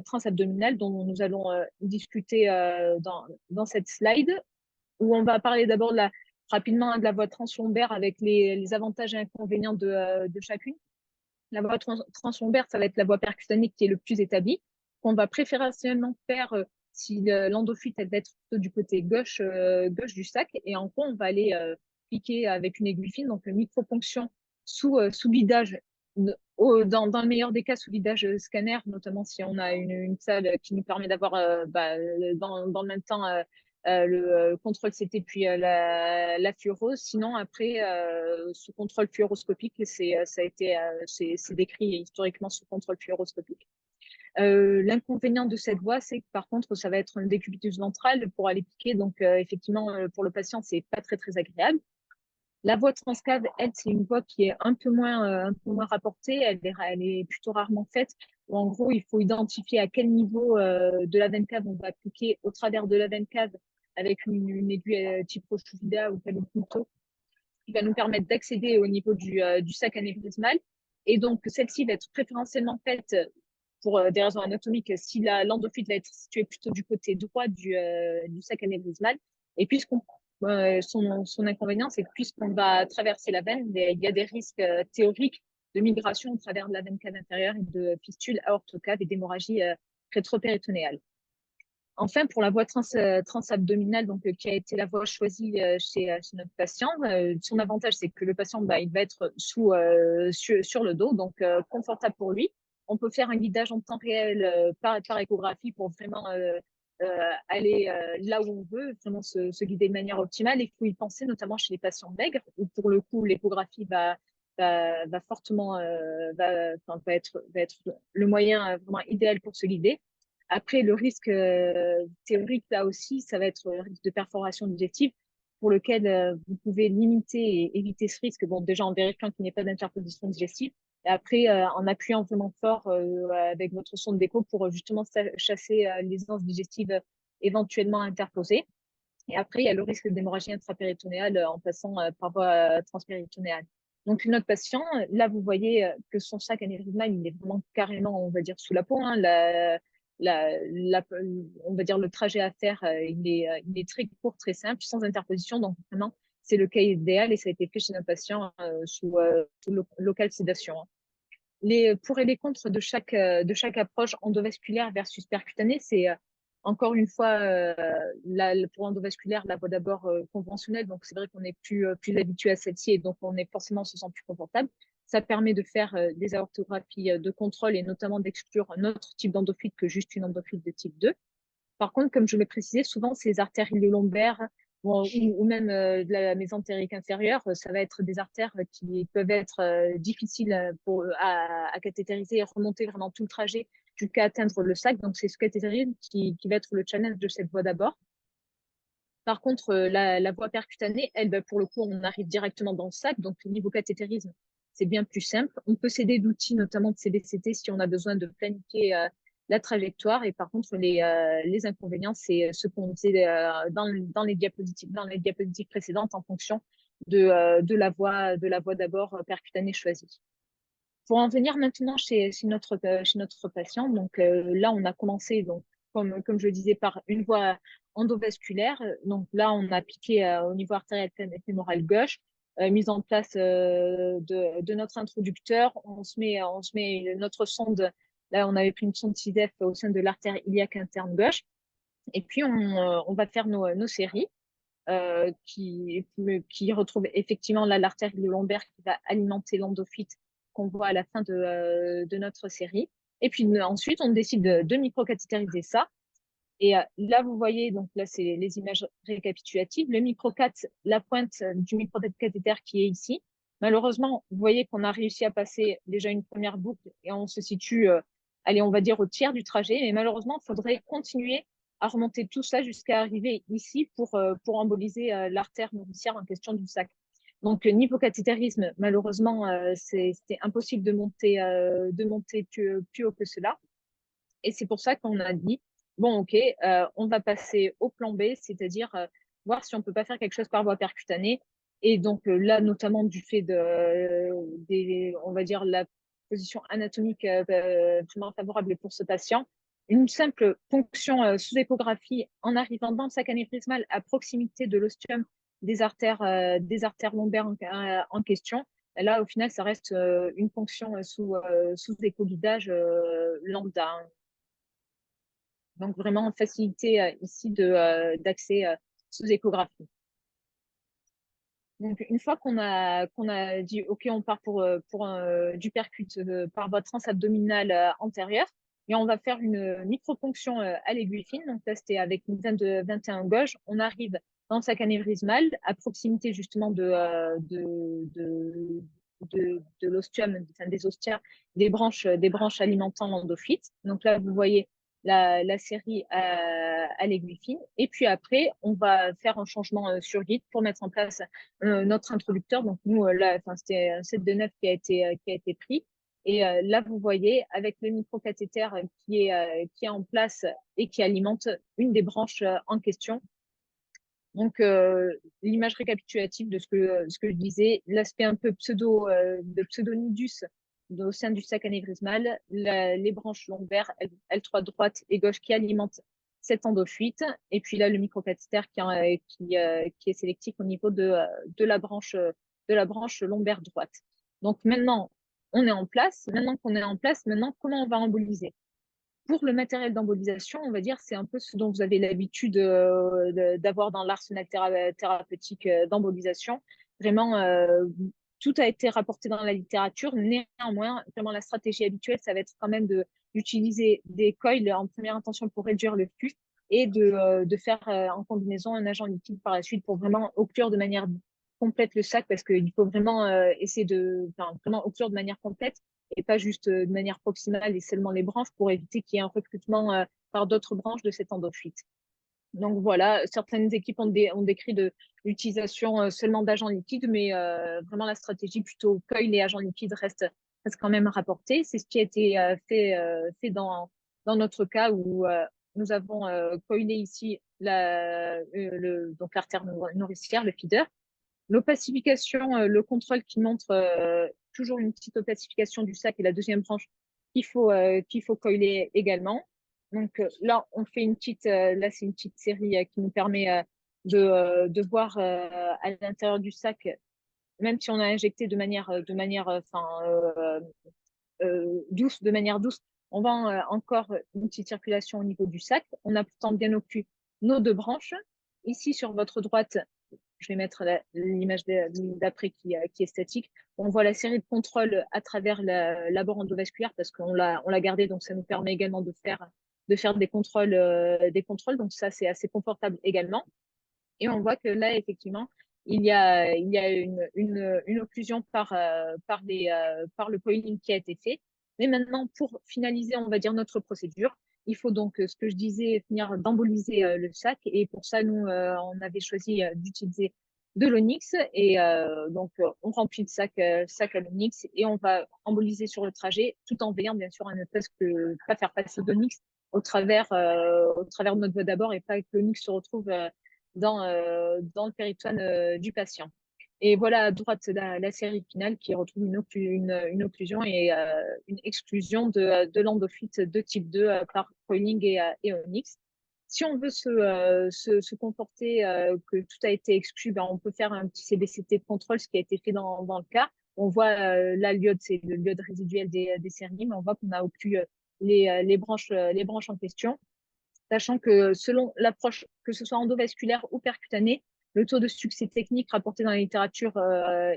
Speaker 4: transabdominale, dont nous allons discuter dans cette slide, où on va parler d'abord rapidement de la voie translombaire avec les avantages et inconvénients de chacune. La voie translombaire, ça va être la voie percutanée qui est le plus établie, qu'on va préférentiellement faire si l'endophyte, elle va être plutôt du côté gauche du sac. Et en gros, on va aller piquer avec une aiguille fine, donc microponction sous guidage, dans le meilleur des cas, sous guidage scanner, notamment si on a une salle qui nous permet d'avoir dans le même temps le contrôle CT puis la fluorose. Sinon, après, sous contrôle fluoroscopique, c'est décrit historiquement sous contrôle fluoroscopique. L'inconvénient de cette voie, c'est que par contre, ça va être un décubitus ventral pour aller piquer. Donc, effectivement, pour le patient, c'est pas très agréable. La voie transcave, elle, c'est une voie qui est un peu moins rapportée. Elle est plutôt rarement faite. Où en gros, il faut identifier à quel niveau de la veine cave on va appliquer au travers de la veine cave avec une aiguille type Rochuvida ou Palopulto, qui va nous permettre d'accéder au niveau du sac anévrismal. Et donc, celle-ci va être préférentiellement faite pour des raisons anatomiques, si l'endophyte va être situé plutôt du côté droit du sac anévrismal. Et puisqu'on son inconvénient, c'est que puisqu'on va traverser la veine, il y a des risques théoriques de migration au travers de la veine cave intérieure et de fistules aortocave et d'hémorragie rétropéritonéale. Enfin, pour la voie transabdominale, donc, qui a été la voie choisie chez notre patient, son avantage, c'est que le patient il va être sur le dos, donc confortable pour lui. On peut faire un guidage en temps réel par échographie pour vraiment aller là où on veut, vraiment se guider de manière optimale. Il faut y penser notamment chez les patients maigres, où pour le coup, l'échographie va fortement va être le moyen vraiment idéal pour se guider. Après, le risque théorique, là aussi, ça va être le risque de perforation digestive pour lequel vous pouvez limiter et éviter ce risque. Bon, déjà en vérifiant qu'il n'y ait pas d'interposition digestive. Et après, en appuyant vraiment fort avec votre sonde d'écho pour justement chasser les anses digestives éventuellement interposées. Et après, il y a le risque d'hémorragie intrapéritonéale en passant par voie transpéritonéale. Donc, notre patient, là, vous voyez que son sac anévrismal, il est vraiment carrément, on va dire, sous la peau. Hein. On va dire le trajet à faire, il est très court, très simple, sans interposition. Donc, vraiment, c'est le cas idéal et ça a été fait chez notre patient sous locale sédation. Hein. Les pour et les contre de chaque approche endovasculaire versus percutanée, c'est encore une fois pour endovasculaire, la voie d'abord conventionnelle, donc c'est vrai qu'on est plus habitué à celle-ci et donc on est forcément se sent plus confortable. Ça permet de faire des aortographies de contrôle et notamment d'exclure un autre type d'endophyte que juste une endophyte de type 2. Par contre, comme je l'ai précisé, souvent ces artères iliolombaires ou même de la mésentérique inférieure, ça va être des artères qui peuvent être difficiles à cathétériser et remonter vraiment tout le trajet jusqu'à atteindre le sac. Donc, c'est ce cathétérisme qui va être le challenge de cette voie d'abord. Par contre, la voie percutanée, elle, pour le coup, on arrive directement dans le sac. Donc, au niveau cathétérisme, c'est bien plus simple. On peut s'aider d'outils, notamment de CBCT, si on a besoin de planifier la trajectoire. Et par contre, les inconvénients, c'est ce qu'on disait dans les diapositives précédentes en fonction de la voie d'abord percutanée choisie. Pour en venir maintenant chez notre patient, donc là, on a commencé, donc, comme je le disais, par une voie endovasculaire. Donc là, on a appliqué au niveau artériel fémoral gauche, mise en place de notre introducteur. On se met notre sonde. Là, on avait pris une sonde CIDEF au sein de l'artère iliaque interne gauche. Et puis, on va faire nos séries qui retrouvent effectivement là l'artère iliolombaire qui va alimenter l'endophyte qu'on voit à la fin de notre série. Et puis ensuite, on décide de microcatétériser ça. Et là, vous voyez, donc là, c'est les images récapitulatives. Le microcat, la pointe du microcathéter qui est ici. Malheureusement, vous voyez qu'on a réussi à passer déjà une première boucle et on se situe, allez, on va dire au tiers du trajet. Mais malheureusement, il faudrait continuer à remonter tout ça jusqu'à arriver ici pour emboliser l'artère nourricière en question du sac. Donc, niveau cathétérisme, malheureusement, c'était impossible de monter plus haut que cela. Et c'est pour ça qu'on a dit, bon, OK, on va passer au plan B, c'est-à-dire voir si on peut pas faire quelque chose par voie percutanée. Et donc là, notamment du fait on va dire, la position anatomique vraiment favorable pour ce patient, une simple ponction sous échographie en arrivant dans le sac anévrismal à proximité de l'ostium des artères lombaires en question. Là, au final, ça reste une ponction sous écho-guidage lambda. Hein. Donc, vraiment, facilité ici d'accès sous échographie. Donc, une fois qu'on a dit, OK, on part pour du percute par voie transabdominale antérieure, et on va faire une microponction à l'aiguille fine. Donc, là, c'était avec une veine de 21 gauche. On arrive dans le sac anévrismal, à proximité justement de l'ostium, enfin, des ostia, des branches alimentant l'endophyte. Donc là, vous voyez la série à l'aiguille fine. Et puis après, on va faire un changement sur guide pour mettre en place notre introducteur. Donc nous, là, c'était un set de 9 qui a été pris. Et là, vous voyez, avec le microcathéter qui est en place et qui alimente une des branches en question. Donc, l'image récapitulative de ce que je disais, l'aspect un peu de pseudonidus au sein du sac anévrismal, les branches lombaires L3 droite et gauche qui alimentent cette endofuite. Et puis là, le microcathéter qui est sélectif au niveau de la branche lombaire droite. Donc maintenant, on est en place. Maintenant qu'on est en place, maintenant, comment on va emboliser? Pour le matériel d'embolisation, on va dire, c'est un peu ce dont vous avez l'habitude d'avoir dans l'arsenal thérapeutique d'embolisation. Vraiment, tout a été rapporté dans la littérature. Néanmoins, vraiment, la stratégie habituelle, ça va être quand même d'utiliser des coils en première intention pour réduire le flux et de faire en combinaison un agent liquide par la suite pour vraiment occlure de manière complète le sac parce qu'il faut vraiment essayer vraiment occlure de manière complète et pas juste de manière proximale et seulement les branches pour éviter qu'il y ait un recrutement par d'autres branches de cette endofuite. Donc voilà, certaines équipes ont décrit l'utilisation seulement d'agents liquides, mais vraiment la stratégie plutôt coil et agents liquides reste quand même rapportée. C'est ce qui a été fait dans notre cas où nous avons coilé ici donc l'artère nourricière, le feeder. L'opacification, le contrôle qui montre toujours une petite opacification du sac et la deuxième branche qu'il faut coiler également. Donc là, on fait là c'est une petite série qui nous permet de voir à l'intérieur du sac, même si on a injecté de manière douce, on voit encore une petite circulation au niveau du sac. On a pourtant bien occlu nos deux branches. Ici, sur votre droite, je vais mettre l'image d'après qui est statique. On voit la série de contrôles à travers la bord endovasculaire parce qu'on l'a gardé, donc ça nous permet également de faire des contrôles. Donc ça, c'est assez confortable également. Et on voit que là, effectivement, il y a une occlusion par le coiling qui a été fait. Mais maintenant, pour finaliser, on va dire, notre procédure, il faut donc, ce que je disais, finir d'emboliser le sac. Et pour ça, nous, on avait choisi d'utiliser de l'onyx. Et donc, on remplit le sac à l'onyx et on va emboliser sur le trajet, tout en veillant, bien sûr, à ne pas faire passer d'onyx au travers de notre voie d'abord et pas que l'onyx se retrouve dans le péritoine du patient. Et voilà à droite la série finale qui retrouve une occlusion et une exclusion de l'endophyte de type 2 par coiling et onyx. Si on veut se comporter que tout a été exclu, ben, on peut faire un petit CBCT de contrôle, ce qui a été fait dans le cas. On voit là, l'iode, c'est le iode résiduel des séries, mais on voit qu'on a occlu les branches en question, sachant que selon l'approche, que ce soit endovasculaire ou percutanée, le taux de succès technique rapporté dans la littérature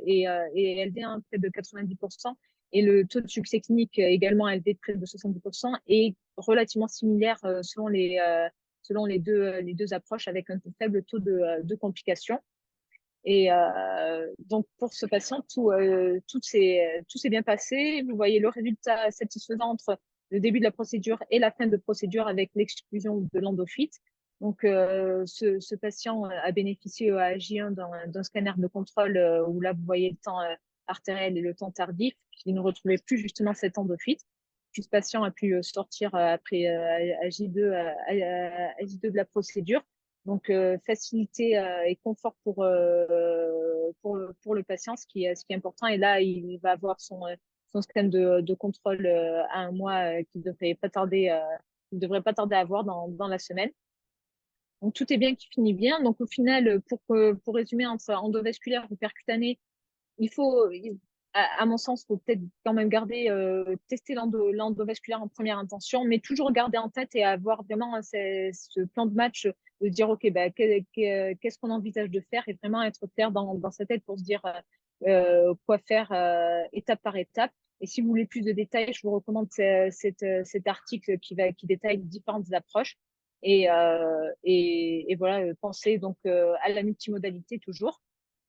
Speaker 4: est élevé, hein, près de 90%, et le taux de succès clinique également élevé de près de 70%, et relativement similaire selon les deux approches, avec un faible taux de complications. Et donc, pour ce patient, tout s'est bien passé. Vous voyez le résultat satisfaisant entre le début de la procédure et la fin de procédure avec l'exclusion de l'endophyte. Donc, ce patient a bénéficié à J1 d'un scanner de contrôle où là, vous voyez le temps artériel et le temps tardif, qui ne retrouvait plus justement cet endophyte. Puis ce patient a pu sortir après à J2 de la procédure. Donc, facilité et confort pour le patient, ce qui est important. Et là, il va avoir son scan de contrôle à un mois qui devrait pas tarder à avoir dans la semaine. Donc, tout est bien qui finit bien. Donc, au final, pour résumer, entre endovasculaire ou percutané, il faut, à mon sens, il faut peut-être quand même tester l'endovasculaire en première intention, mais toujours garder en tête et avoir vraiment ce plan de match de dire, OK, bah, qu'est-ce qu'on envisage de faire et vraiment être clair dans sa tête pour se dire quoi faire étape par étape. Et si vous voulez plus de détails, je vous recommande cet article qui détaille différentes approches. Et voilà, pensez donc à la multimodalité toujours.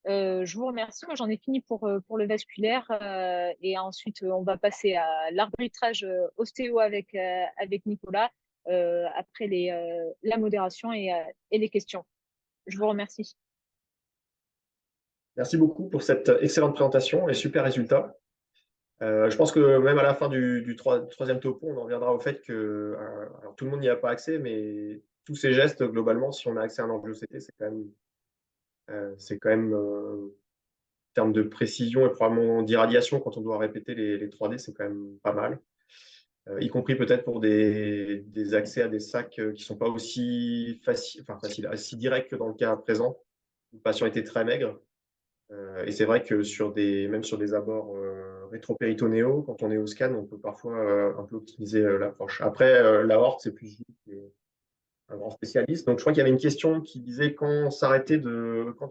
Speaker 4: Je vous remercie. Moi, j'en ai fini pour le vasculaire. Et ensuite, on va passer à l'arbitrage ostéo avec Nicolas après la modération et les questions. Je vous remercie.
Speaker 3: Merci beaucoup pour cette excellente présentation et super résultat. Je pense que même à la fin du troisième topo, on en reviendra au fait que alors tout le monde n'y a pas accès, mais tous ces gestes, globalement, si on a accès à un angio-CT, c'est quand même termes de précision et probablement d'irradiation, quand on doit répéter les 3D, c'est quand même pas mal. Y compris peut-être pour des accès à des sacs qui ne sont pas aussi faciles, aussi directs que dans le cas présent. Le patient était très maigre. Et c'est vrai que même sur des abords rétropéritonéaux, quand on est au scan, on peut parfois un peu optimiser l'approche. Après, l'aorte, c'est plus juste un grand spécialiste. Donc, je crois qu'il y avait une question qui disait quand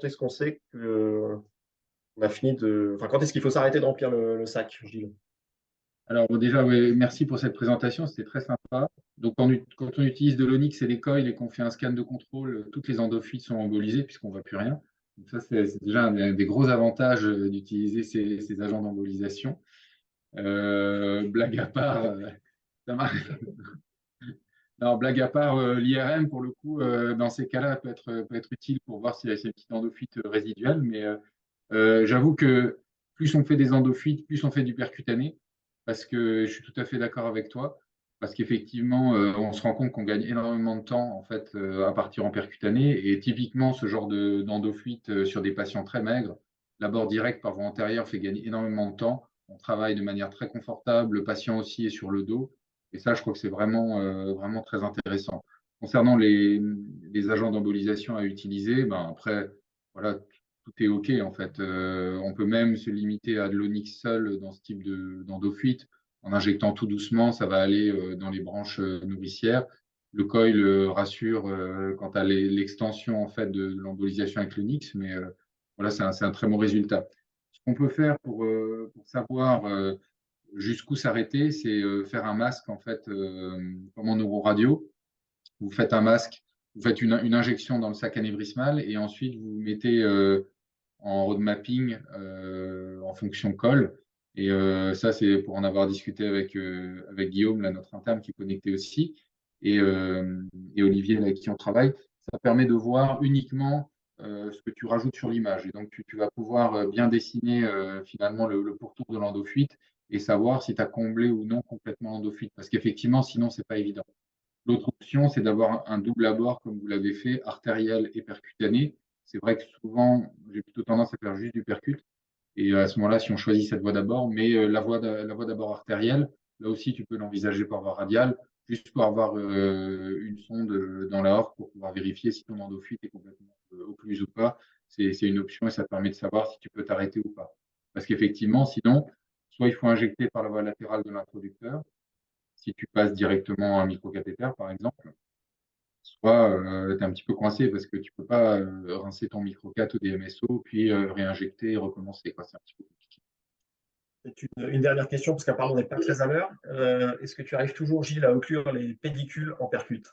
Speaker 3: est-ce qu'on sait que on a fini de, enfin, quand est-ce qu'il faut s'arrêter de remplir le sac, Gilles?
Speaker 2: Alors déjà, ouais, merci pour cette présentation, c'était très sympa. Donc quand on utilise de l'onyx et les coils et qu'on fait un scan de contrôle, toutes les endophytes sont embolisées puisqu'on ne voit plus rien. Donc ça, c'est déjà un des gros avantages d'utiliser ces agents d'embolisation. Blague à part, ça marche. Non, blague à part, l'IRM, pour le coup, dans ces cas-là, peut être utile pour voir s'il y a ces petites endophytes résiduelles. Mais j'avoue que plus on fait des endophytes, plus on fait du percutané, parce que je suis tout à fait d'accord avec toi, parce qu'effectivement, on se rend compte qu'on gagne énormément de temps en fait à partir en percutané, et typiquement ce genre d'endophyte sur des patients très maigres, l'abord direct par voie antérieure fait gagner énormément de temps. On travaille de manière très confortable, le patient aussi est sur le dos, et ça, je crois que c'est vraiment très intéressant. Concernant les agents d'embolisation à utiliser, ben après, voilà, tout est OK en fait. On peut même se limiter à de l'onyx seul dans ce type d'endophyte. En injectant tout doucement, ça va aller dans les branches nourricières. Le coil rassure quant à l'extension en fait de l'embolisation avec l'onyx, mais voilà, c'est un très bon résultat. Ce qu'on peut faire pour savoir jusqu'où s'arrêter, c'est faire un masque en fait comme en neuroradio. Vous faites un masque, vous faites une injection dans le sac anévrismal et ensuite vous mettez en road mapping en fonction col. Et ça, c'est pour en avoir discuté avec Guillaume, là, notre interne, qui est connecté aussi, et, euh, et Olivier, là, avec qui on travaille. Ça permet de voir uniquement ce que tu rajoutes sur l'image. Et donc, tu vas pouvoir bien dessiner finalement le pourtour de l'endofuite et savoir si tu as comblé ou non complètement l'endofuite. Parce qu'effectivement, sinon, c'est pas évident. L'autre option, c'est d'avoir un double abord, comme vous l'avez fait, artériel et percutané. C'est vrai que souvent, j'ai plutôt tendance à faire juste du percute. Et à ce moment-là, si on choisit cette voie d'abord, mais la voie d'abord artérielle, là aussi, tu peux l'envisager par voie radiale, juste pour avoir une sonde dans la horte pour pouvoir vérifier si ton endofuite est complètement occluse ou pas. C'est une option et ça te permet de savoir si tu peux t'arrêter ou pas. Parce qu'effectivement, sinon, soit il faut injecter par la voie latérale de l'introducteur, si tu passes directement à un microcathéter, par exemple, soit tu es un petit peu coincé parce que tu ne peux pas rincer ton microcat au DMSO, puis réinjecter et recommencer, quoi. C'est un petit peu compliqué.
Speaker 3: Une dernière question, parce qu'apparemment, on n'est pas très à l'heure. Est-ce que tu arrives toujours, Gilles, à occlure les pédicules en percute?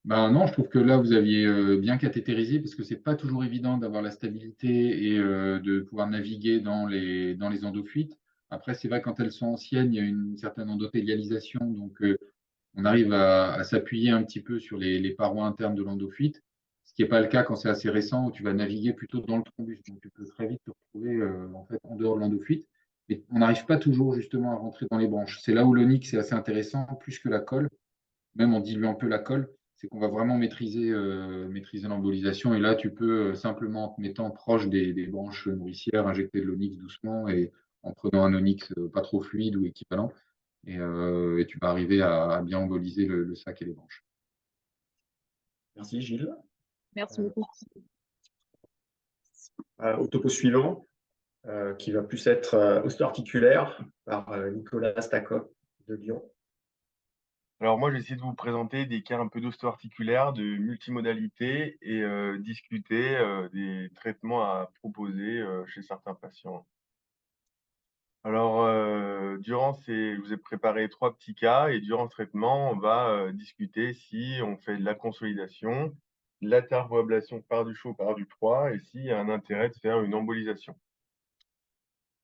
Speaker 2: Ben non, je trouve que là, vous aviez bien cathétérisé parce que c'est pas toujours évident d'avoir la stabilité et de pouvoir naviguer dans les endophytes. Après, c'est vrai, quand elles sont anciennes, il y a une certaine endothélialisation, donc on arrive à s'appuyer un petit peu sur les parois internes de l'endophyte, ce qui n'est pas le cas quand c'est assez récent, où tu vas naviguer plutôt dans le thrombus. Donc, tu peux très vite te retrouver en fait, en dehors de l'endophyte. Mais on n'arrive pas toujours justement à rentrer dans les branches. C'est là où l'onyx est assez intéressant, plus que la colle, même en diluant un peu la colle, c'est qu'on va vraiment maîtriser l'embolisation. Et là, tu peux simplement, en te mettant proche des branches nourricières, injecter de l'onyx doucement et en prenant un onyx pas trop fluide ou équivalent et tu vas arriver à bien emboliser le sac et les branches.
Speaker 3: Merci, Gilles.
Speaker 4: Merci beaucoup.
Speaker 3: Au topo suivant, qui va plus être osteoarticulaire par Nicolas Stakov de Lyon.
Speaker 5: Alors moi, j'ai essayé de vous présenter des cas un peu d'ostéo-articulaire, de multimodalité et discuter des traitements à proposer chez certains patients. Alors, je vous ai préparé 3 petits cas et durant le traitement, on va discuter si on fait de la consolidation, de la thermoablation par du chaud, par du froid et s'il y a un intérêt de faire une embolisation.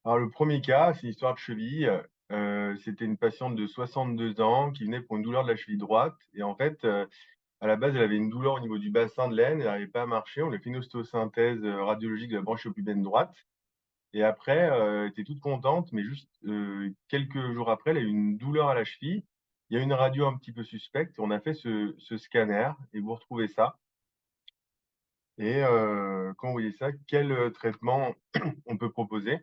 Speaker 5: Alors, le premier cas, c'est une histoire de cheville. C'était une patiente de 62 ans qui venait pour une douleur de la cheville droite. Et en fait, à la base, elle avait une douleur au niveau du bassin de l'aine, elle n'arrivait pas à marcher. On lui a fait une ostéosynthèse radiologique de la branchiole pubienne droite. Et après, elle était toute contente, mais juste quelques jours après, elle a eu une douleur à la cheville. Il y a une radio un petit peu suspecte. On a fait ce scanner et vous retrouvez ça. Et quand vous voyez ça, quel traitement on peut proposer?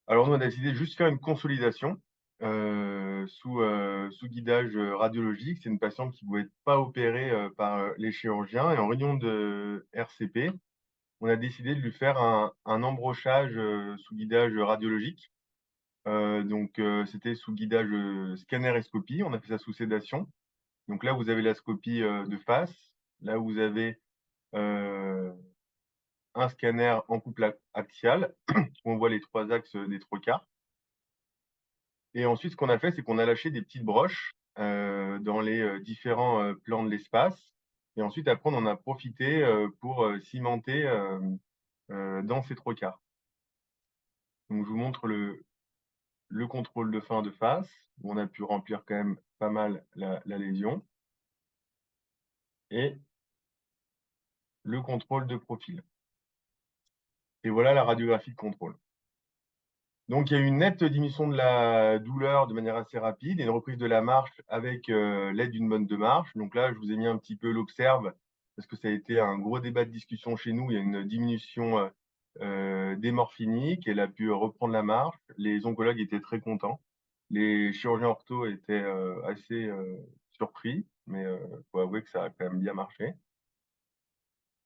Speaker 5: Alors nous, on a décidé de juste faire une consolidation sous guidage radiologique. C'est une patiente qui ne pouvait pas opérer par les chirurgiens. Et en réunion de RCP, on a décidé de lui faire un embrochage sous guidage radiologique. C'était sous guidage scanner-escopie. On a fait ça sous sédation. Donc là, vous avez la scopie de face. Là, vous avez un scanner en couple axial où on voit les 3 axes des trocars. Et ensuite, ce qu'on a fait, c'est qu'on a lâché des petites broches dans les différents plans de l'espace. Et ensuite, après, on en a profité pour cimenter dans ces trocars. Donc, je vous montre le contrôle de fin de face, où on a pu remplir quand même pas mal la lésion. Et le contrôle de profil. Et voilà la radiographie de contrôle. Donc, il y a eu une nette diminution de la douleur de manière assez rapide et une reprise de la marche avec l'aide d'une bonne de marche. Donc là, je vous ai mis un petit peu l'observe parce que ça a été un gros débat de discussion chez nous. Il y a une diminution démorphinique. Elle a pu reprendre la marche. Les oncologues étaient très contents. Les chirurgiens ortho étaient assez surpris, mais il faut avouer que ça a quand même bien marché.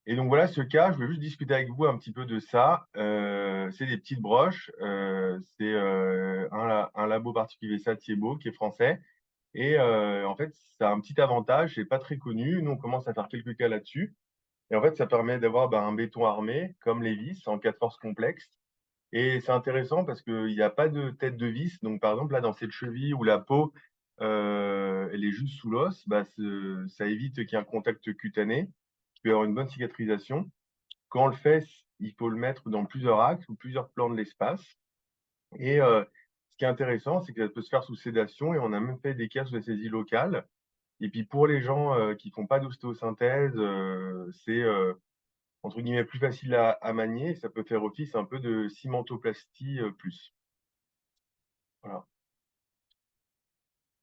Speaker 5: Et donc voilà ce cas, je voulais juste discuter avec vous un petit peu de ça. C'est des petites broches. C'est un labo particulier, ça, Thiebaud, qui est français. Et en fait, ça a un petit avantage, c'est pas très connu. Nous, on commence à faire quelques cas là-dessus. Et en fait, ça permet d'avoir un béton armé, comme les vis, en 4 forces complexes. Et c'est intéressant parce qu'il n'y a pas de tête de vis. Donc, par exemple, là, dans cette cheville où la peau, elle est juste sous l'os, ça évite qu'il y ait un contact cutané. Il peut y avoir une bonne cicatrisation. Quand on le fait, il faut le mettre dans plusieurs axes ou plusieurs plans de l'espace. Et ce qui est intéressant, c'est que ça peut se faire sous sédation et on a même fait des cas sous anesthésie locale. Et puis pour les gens qui font pas d'ostéosynthèse, c'est entre guillemets plus facile à manier et ça peut faire office un peu de cimentoplastie plus. Voilà.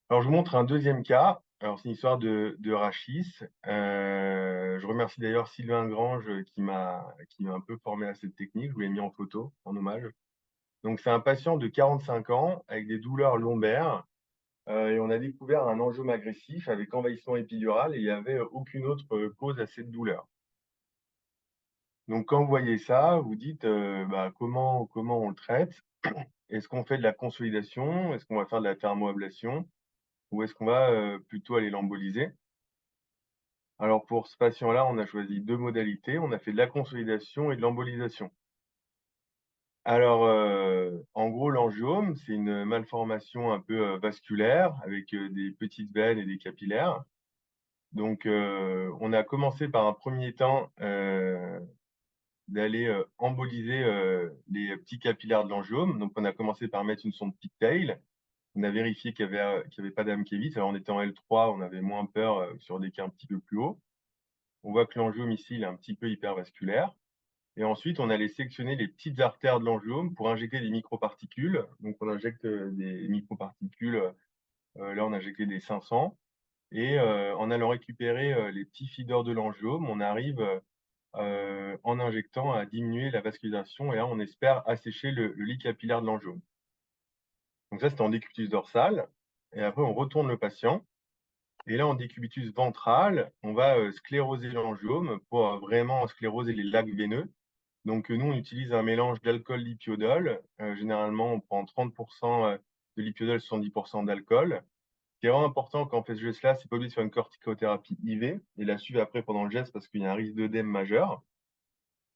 Speaker 5: Alors je vous montre un deuxième cas. Alors c'est une histoire de rachis. Je remercie d'ailleurs Sylvain Grange qui m'a un peu formé à cette technique. Je vous l'ai mis en photo en hommage. Donc c'est un patient de 45 ans avec des douleurs lombaires et on a découvert un angiome agressif avec envahissement épidural et il n'y avait aucune autre cause à cette douleur. Donc quand vous voyez ça, vous dites comment on le traite? Est-ce qu'on fait de la consolidation? Est-ce qu'on va faire de la thermoablation? Ou est-ce qu'on va plutôt aller l'emboliser? Alors pour ce patient-là, on a choisi 2 modalités. On a fait de la consolidation et de l'embolisation. Alors, en gros, l'angiome, c'est une malformation un peu vasculaire avec des petites veines et des capillaires. Donc, on a commencé par un premier temps d'aller emboliser les petits capillaires de l'angiome. Donc, on a commencé par mettre une sonde pigtail. On a vérifié qu'il n'y avait pas d'Amkevis. Alors, on était en L3, on avait moins peur sur des cas un petit peu plus hauts. On voit que l'angiome ici, il est un petit peu hypervasculaire. Et ensuite, on allait sélectionner les petites artères de l'angiome pour injecter des microparticules. Donc, on injecte des microparticules. Là, on a injecté des 500. Et en allant récupérer les petits feeders de l'angiome, on arrive en injectant à diminuer la vascularisation. Et là, on espère assécher le lit capillaire de l'angiome. Donc ça, c'était en décubitus dorsal. Et après, on retourne le patient. Et là, en décubitus ventral, on va scléroser l'angiome pour vraiment scléroser les lacs veineux. Donc, nous, on utilise un mélange d'alcool lipiodol. Généralement, on prend 30% de lipiodol, 70% d'alcool. Ce qui est vraiment important quand on fait ce geste-là, c'est pas oublier de faire une corticothérapie IV et la suivre après pendant le geste parce qu'il y a un risque d'œdème majeur.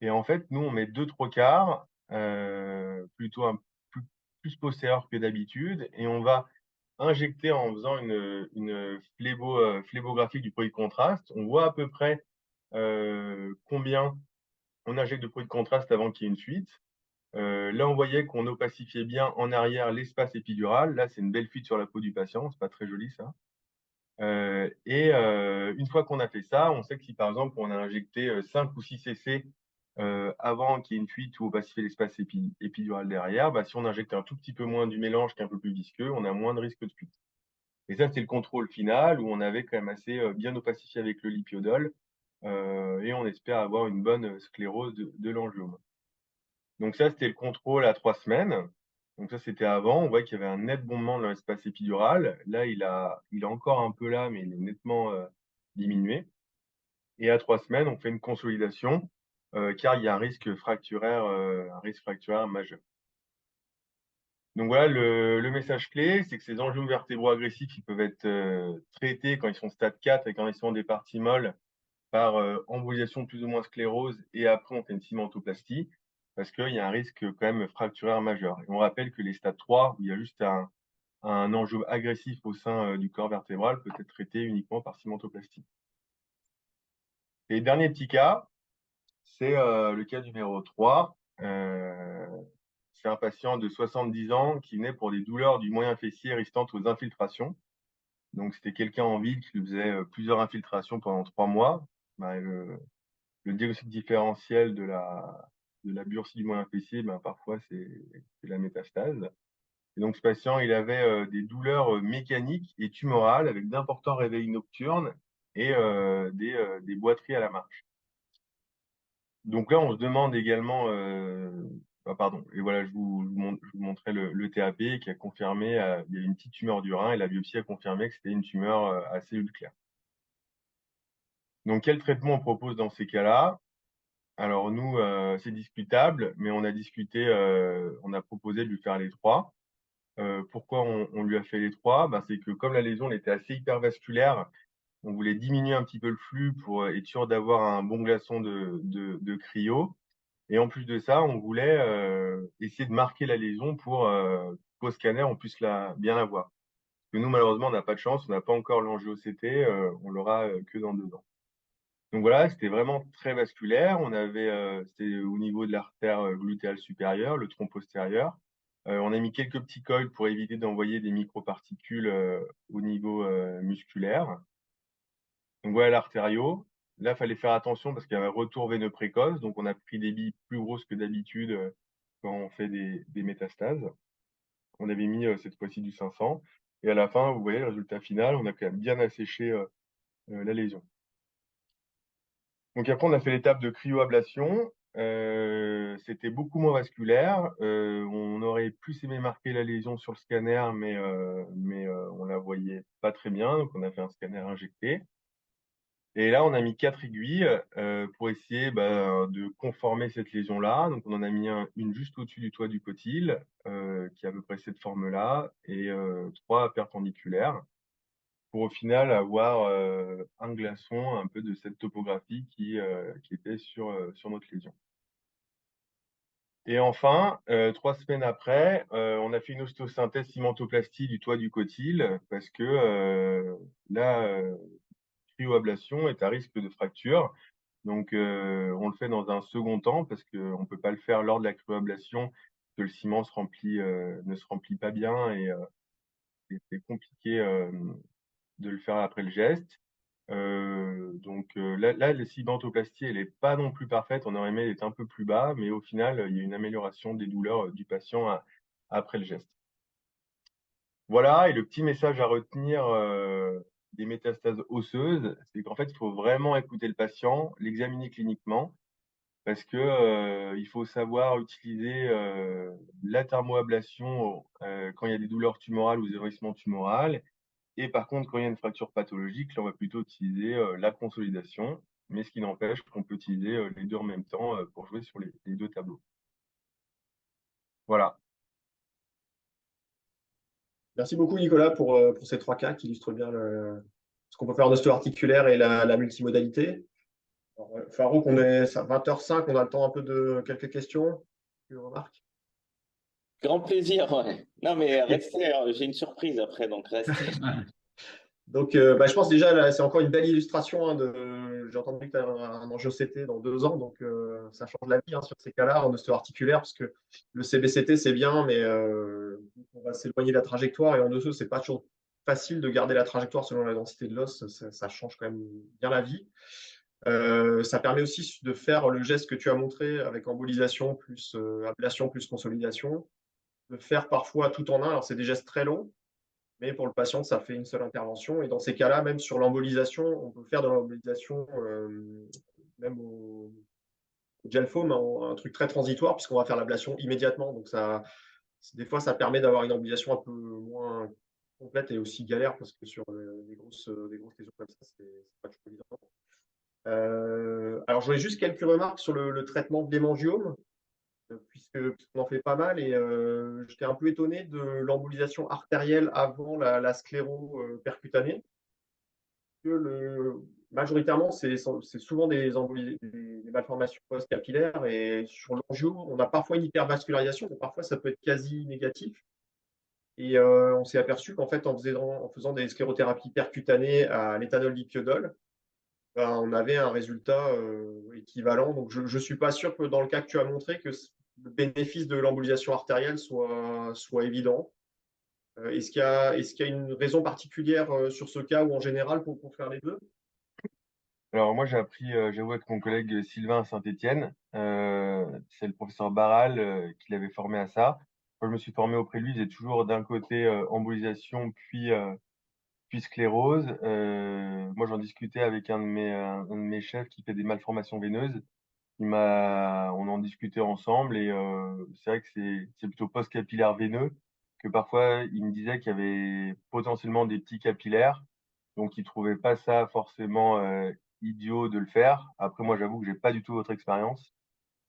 Speaker 5: Et en fait, nous, on met 2 quarts, plutôt plus postérieur que d'habitude, et on va injecter en faisant une phlébographie du produit de contraste. On voit à peu près combien on injecte de produit de contraste avant qu'il y ait une fuite. Là, on voyait qu'on opacifiait bien en arrière l'espace épidural. Là, c'est une belle fuite sur la peau du patient. C'est pas très joli, ça. Une fois qu'on a fait ça, on sait que si, par exemple, on a injecté 5 ou 6 cc avant qu'il y ait une fuite ou opacifier l'espace épidural derrière, si on injecte un tout petit peu moins du mélange qui est un peu plus visqueux, on a moins de risque de fuite. Et ça, c'est le contrôle final où on avait quand même assez bien opacifié avec le lipiodol et on espère avoir une bonne sclérose de l'angiome. Donc ça, c'était le contrôle à 3 semaines. Donc ça, c'était avant. On voit qu'il y avait un net bombement dans l'espace épidural. Là, il est encore un peu là, mais il est nettement diminué. Et à 3 semaines, on fait une consolidation, car il y a un risque fracturaire majeur. Donc voilà, le message clé, c'est que ces angiomes vertébraux agressifs, ils peuvent être traités quand ils sont stade 4 et quand ils sont en départie molle par embolisation plus ou moins sclérose, et après on fait une cimentoplastie, parce qu'il y a un risque quand même fracturaire majeur. Et on rappelle que les stades 3, où il y a juste un angiome agressif au sein du corps vertébral, peut être traité uniquement par cimentoplastie. Et dernier petit cas, c'est le cas numéro 3. C'est un patient de 70 ans qui naît pour des douleurs du moyen fessier résistantes aux infiltrations. Donc, c'était quelqu'un en ville qui lui faisait plusieurs infiltrations pendant 3 mois. Bah, le diagnostic différentiel de la biopsie du moyen fessier, ben, parfois, c'est la métastase. Et donc, ce patient, il avait des douleurs mécaniques et tumorales avec d'importants réveils nocturnes et des boiteries à la marche. Donc là, on se demande également, pardon, et voilà, je vous montrais le TAP qui a confirmé, il y a une petite tumeur du rein et la biopsie a confirmé que c'était une tumeur à cellules claires. Donc, quel traitement on propose dans ces cas-là? Alors nous, c'est discutable, mais on a discuté, on a proposé de lui faire les 3. Pourquoi on lui a fait les 3? Ben, c'est que comme la lésion elle était assez hypervasculaire, on voulait diminuer un petit peu le flux pour être sûr d'avoir un bon glaçon de cryo. Et en plus de ça, on voulait essayer de marquer la lésion pour qu'au scanner, on puisse bien la voir. Parce que nous, malheureusement, on n'a pas de chance, on n'a pas encore l'angio-OCT, on l'aura que dans 2 ans. Donc voilà, c'était vraiment très vasculaire. C'était au niveau de l'artère glutéale supérieure, le tronc postérieur. On a mis quelques petits coils pour éviter d'envoyer des microparticules au niveau musculaire. Donc voilà l'artériau. Là, il fallait faire attention parce qu'il y avait un retour veineux précoce. Donc on a pris des billes plus grosses que d'habitude quand on fait des métastases. On avait mis cette fois-ci du 500. Et à la fin, vous voyez le résultat final, on a quand même bien asséché la lésion. Donc après, on a fait l'étape de cryoablation. C'était beaucoup moins vasculaire. On aurait plus aimé marquer la lésion sur le scanner, mais on la voyait pas très bien. Donc on a fait un scanner injecté. Et là, on a mis 4 aiguilles pour essayer de conformer cette lésion-là. Donc on en a mis une juste au-dessus du toit du cotyle, qui est à peu près cette forme-là, et 3 perpendiculaires, pour au final avoir un glaçon un peu de cette topographie qui était sur notre lésion. Et enfin, 3 semaines après, on a fait une ostéosynthèse cimentoplastie du toit du cotyle parce que la cryoablation est à risque de fracture. Donc, on le fait dans un second temps parce qu'on ne peut pas le faire lors de la cryoablation, que le ciment ne se remplit pas bien et c'est compliqué de le faire après le geste. Là, la cimentoplastie, elle n'est pas non plus parfaite. On aurait aimé être un peu plus bas, mais au final, il y a une amélioration des douleurs du patient après le geste. Voilà, et le petit message à retenir des métastases osseuses, c'est qu'en fait, il faut vraiment écouter le patient, l'examiner cliniquement, parce que il faut savoir utiliser la thermoablation quand il y a des douleurs tumorales ou des envahissements tumorales. Et par contre, quand il y a une fracture pathologique, là, on va plutôt utiliser la consolidation, mais ce qui n'empêche qu'on peut utiliser les deux en même temps pour jouer sur les 2 tableaux. Voilà.
Speaker 3: Merci beaucoup, Nicolas, pour ces 3 cas qui illustrent bien ce qu'on peut faire en ostéo-articulaire et la multimodalité. Alors, Farouk, on est à 20h05, on a le temps un peu de quelques questions, tu remarques?
Speaker 1: Grand plaisir, ouais. Non, mais restez, j'ai une surprise après, donc restez.
Speaker 3: Donc, je pense déjà, là, c'est encore une belle illustration. J'ai entendu que tu as un angiO-CT dans 2 ans, donc ça change la vie sur ces cas-là en ostéo-articulaire, parce que le CBCT, c'est bien, mais on va s'éloigner de la trajectoire, et en osseux, c'est pas toujours facile de garder la trajectoire selon la densité de l'os, ça change quand même bien la vie. Ça permet aussi de faire le geste que tu as montré avec embolisation plus ablation plus consolidation, de faire parfois tout en un. Alors, c'est des gestes très longs, mais pour le patient, ça fait une seule intervention. Et dans ces cas-là, même sur l'embolisation, on peut faire de l'embolisation même au gel foam, un truc très transitoire, puisqu'on va faire l'ablation immédiatement. Donc, des fois, ça permet d'avoir une embolisation un peu moins complète et aussi galère, parce que sur des grosses lésions comme ça, c'est pas toujours évident. Alors, j'aurais juste quelques remarques sur le traitement de l'hémangiome, puisqu'on en fait pas mal. Et j'étais un peu étonné de l'embolisation artérielle avant la scléro-percutanée. Majoritairement, c'est souvent des malformations post-capillaires. Et sur l'angio, on a parfois une hypervascularisation, mais parfois ça peut être quasi négatif. Et on s'est aperçu qu'en fait, en faisant des sclérothérapies percutanées à l'éthanol dipiodol, ben, on avait un résultat équivalent. Donc, je ne suis pas sûr que dans le cas que tu as montré, que le bénéfice de l'embolisation artérielle soit évident. Est-ce qu'il y a une raison particulière sur ce cas ou en général pour faire les deux?
Speaker 5: Alors moi, j'ai appris, j'avoue, avec mon collègue Sylvain à Saint-Étienne. C'est le professeur Barral qui l'avait formé à ça. Quand je me suis formé auprès de lui, il faisait toujours d'un côté embolisation, puis sclérose. Moi, j'en discutais avec un de mes chefs qui fait des malformations veineuses. On en discutait ensemble et c'est vrai que c'est plutôt post-capillaire veineux que parfois il me disait qu'il y avait potentiellement des petits capillaires, donc il trouvait pas ça forcément idiot de le faire. Après, moi, j'avoue que j'ai pas du tout votre expérience.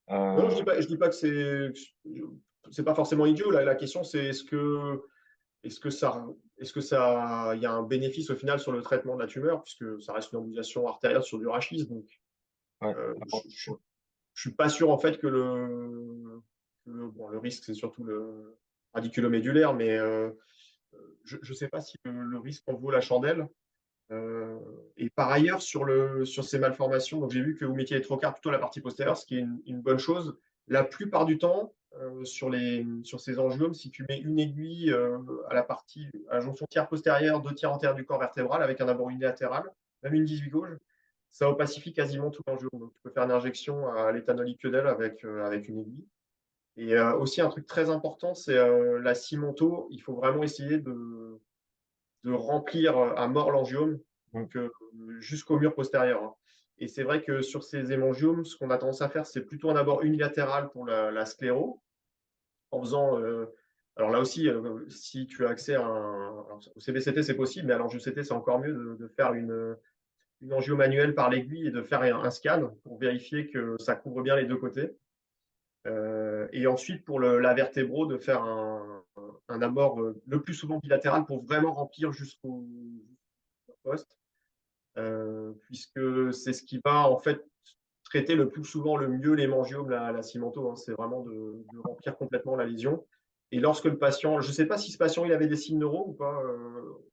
Speaker 3: Non,
Speaker 5: Euh,
Speaker 3: je dis pas que c'est pas forcément idiot. La question, c'est est-ce que il y a un bénéfice au final sur le traitement de la tumeur, puisque ça reste une embolisation artérielle sur du rachis. Donc,
Speaker 5: ouais.
Speaker 3: je suis pas sûr en fait que bon, le risque, c'est surtout le radiculomédulaire, mais je ne sais pas si le risque en vaut la chandelle. Et par ailleurs, sur ces malformations, donc j'ai vu que vous mettiez les trocars plutôt à la partie postérieure, ce qui est une bonne chose. La plupart du temps, sur ces angiomes, si tu mets une aiguille à la jonction tiers postérieure, deux tiers antérieur du corps vertébral avec un abord unilatéral, même une 18 gauche, ça opacifie quasiment tout l'angiome. Donc tu peux faire une injection à l'éthanol ipiodol avec une aiguille. Et aussi un truc très important, c'est la cimento. Il faut vraiment essayer de remplir à mort l'angiome,
Speaker 5: Mm.
Speaker 3: donc jusqu'au mur postérieur, hein. Et c'est vrai que sur ces hémangiomes, ce qu'on a tendance à faire, c'est plutôt un abord unilatéral pour la scléro, en faisant. Alors là aussi, si tu as accès au CBCT, c'est possible, mais à l'angio-CT, c'est encore mieux de faire une angio manuelle par l'aiguille et de faire un scan pour vérifier que ça couvre bien les deux côtés. Et ensuite, pour la vertébro, de faire un abord le plus souvent bilatéral pour vraiment remplir jusqu'au poste, puisque c'est ce qui va en fait traiter le plus souvent le mieux l'hémangiome, la cimento, hein. C'est vraiment de remplir complètement la lésion. Et lorsque le patient, je ne sais pas si ce patient il avait des signes neuro ou pas.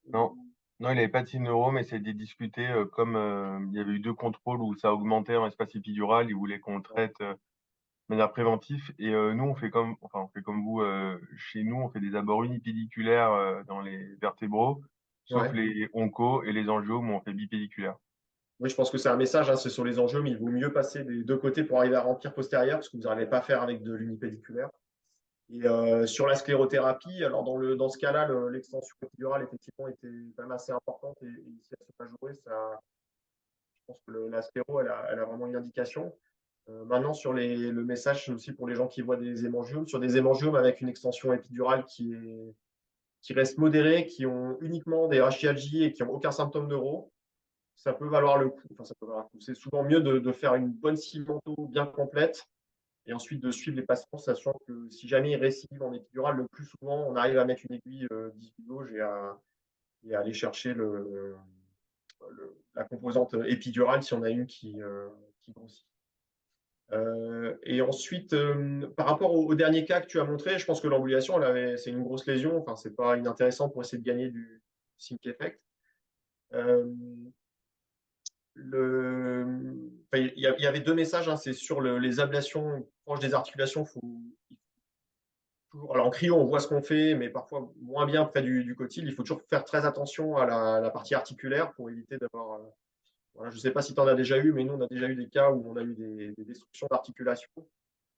Speaker 5: Non, non, il n'avait pas de signe neuro, mais c'est des discuté comme il y avait eu deux contrôles où ça augmentait en espace épidural, il voulait qu'on le traite de manière préventive. Et nous, on fait comme vous. Chez nous, on fait des abords unipédiculaires dans les vertébraux, sauf
Speaker 3: Ouais.
Speaker 5: les oncos et les angiomes où on fait bipédiculaire.
Speaker 3: Oui, je pense que c'est un message, hein, c'est sur les angiomes, il vaut mieux passer des deux côtés pour arriver à remplir postérieur, parce que vous n'arrivez pas à faire avec de l'unipédiculaire. Et sur la sclérothérapie, alors dans ce cas-là, l'extension épidurale, effectivement, était quand même assez importante. Et si elle se fait jouer, je pense que la scléro, elle a vraiment une indication. Maintenant, sur le message, c'est aussi pour les gens qui voient des hémangiomes. Sur des hémangiomes avec une extension épidurale qui reste modérée, qui ont uniquement des rachialgies et qui n'ont aucun symptôme neuro, ça peut valoir le coup. Enfin, ça peut valoir le coup. C'est souvent mieux de faire une bonne cimento bien complète et ensuite de suivre les patients, sachant que si jamais ils récidivent en épidurale, le plus souvent, on arrive à mettre une aiguille 18 gauge et à aller chercher la composante épidurale si on a une qui grossit. Et ensuite, par rapport au dernier cas que tu as montré, je pense que l'ambulation, c'est une grosse lésion. Enfin, c'est pas inintéressant pour essayer de gagner du sync effect. Euh, il y avait deux messages, hein, c'est sur les ablations proches des articulations. Alors en cryo, on voit ce qu'on fait, mais parfois moins bien près du cotyle. Il faut toujours faire très attention à la partie articulaire pour éviter d'avoir. Voilà, je ne sais pas si tu en as déjà eu, mais nous, on a déjà eu des cas où on a eu des destructions d'articulation.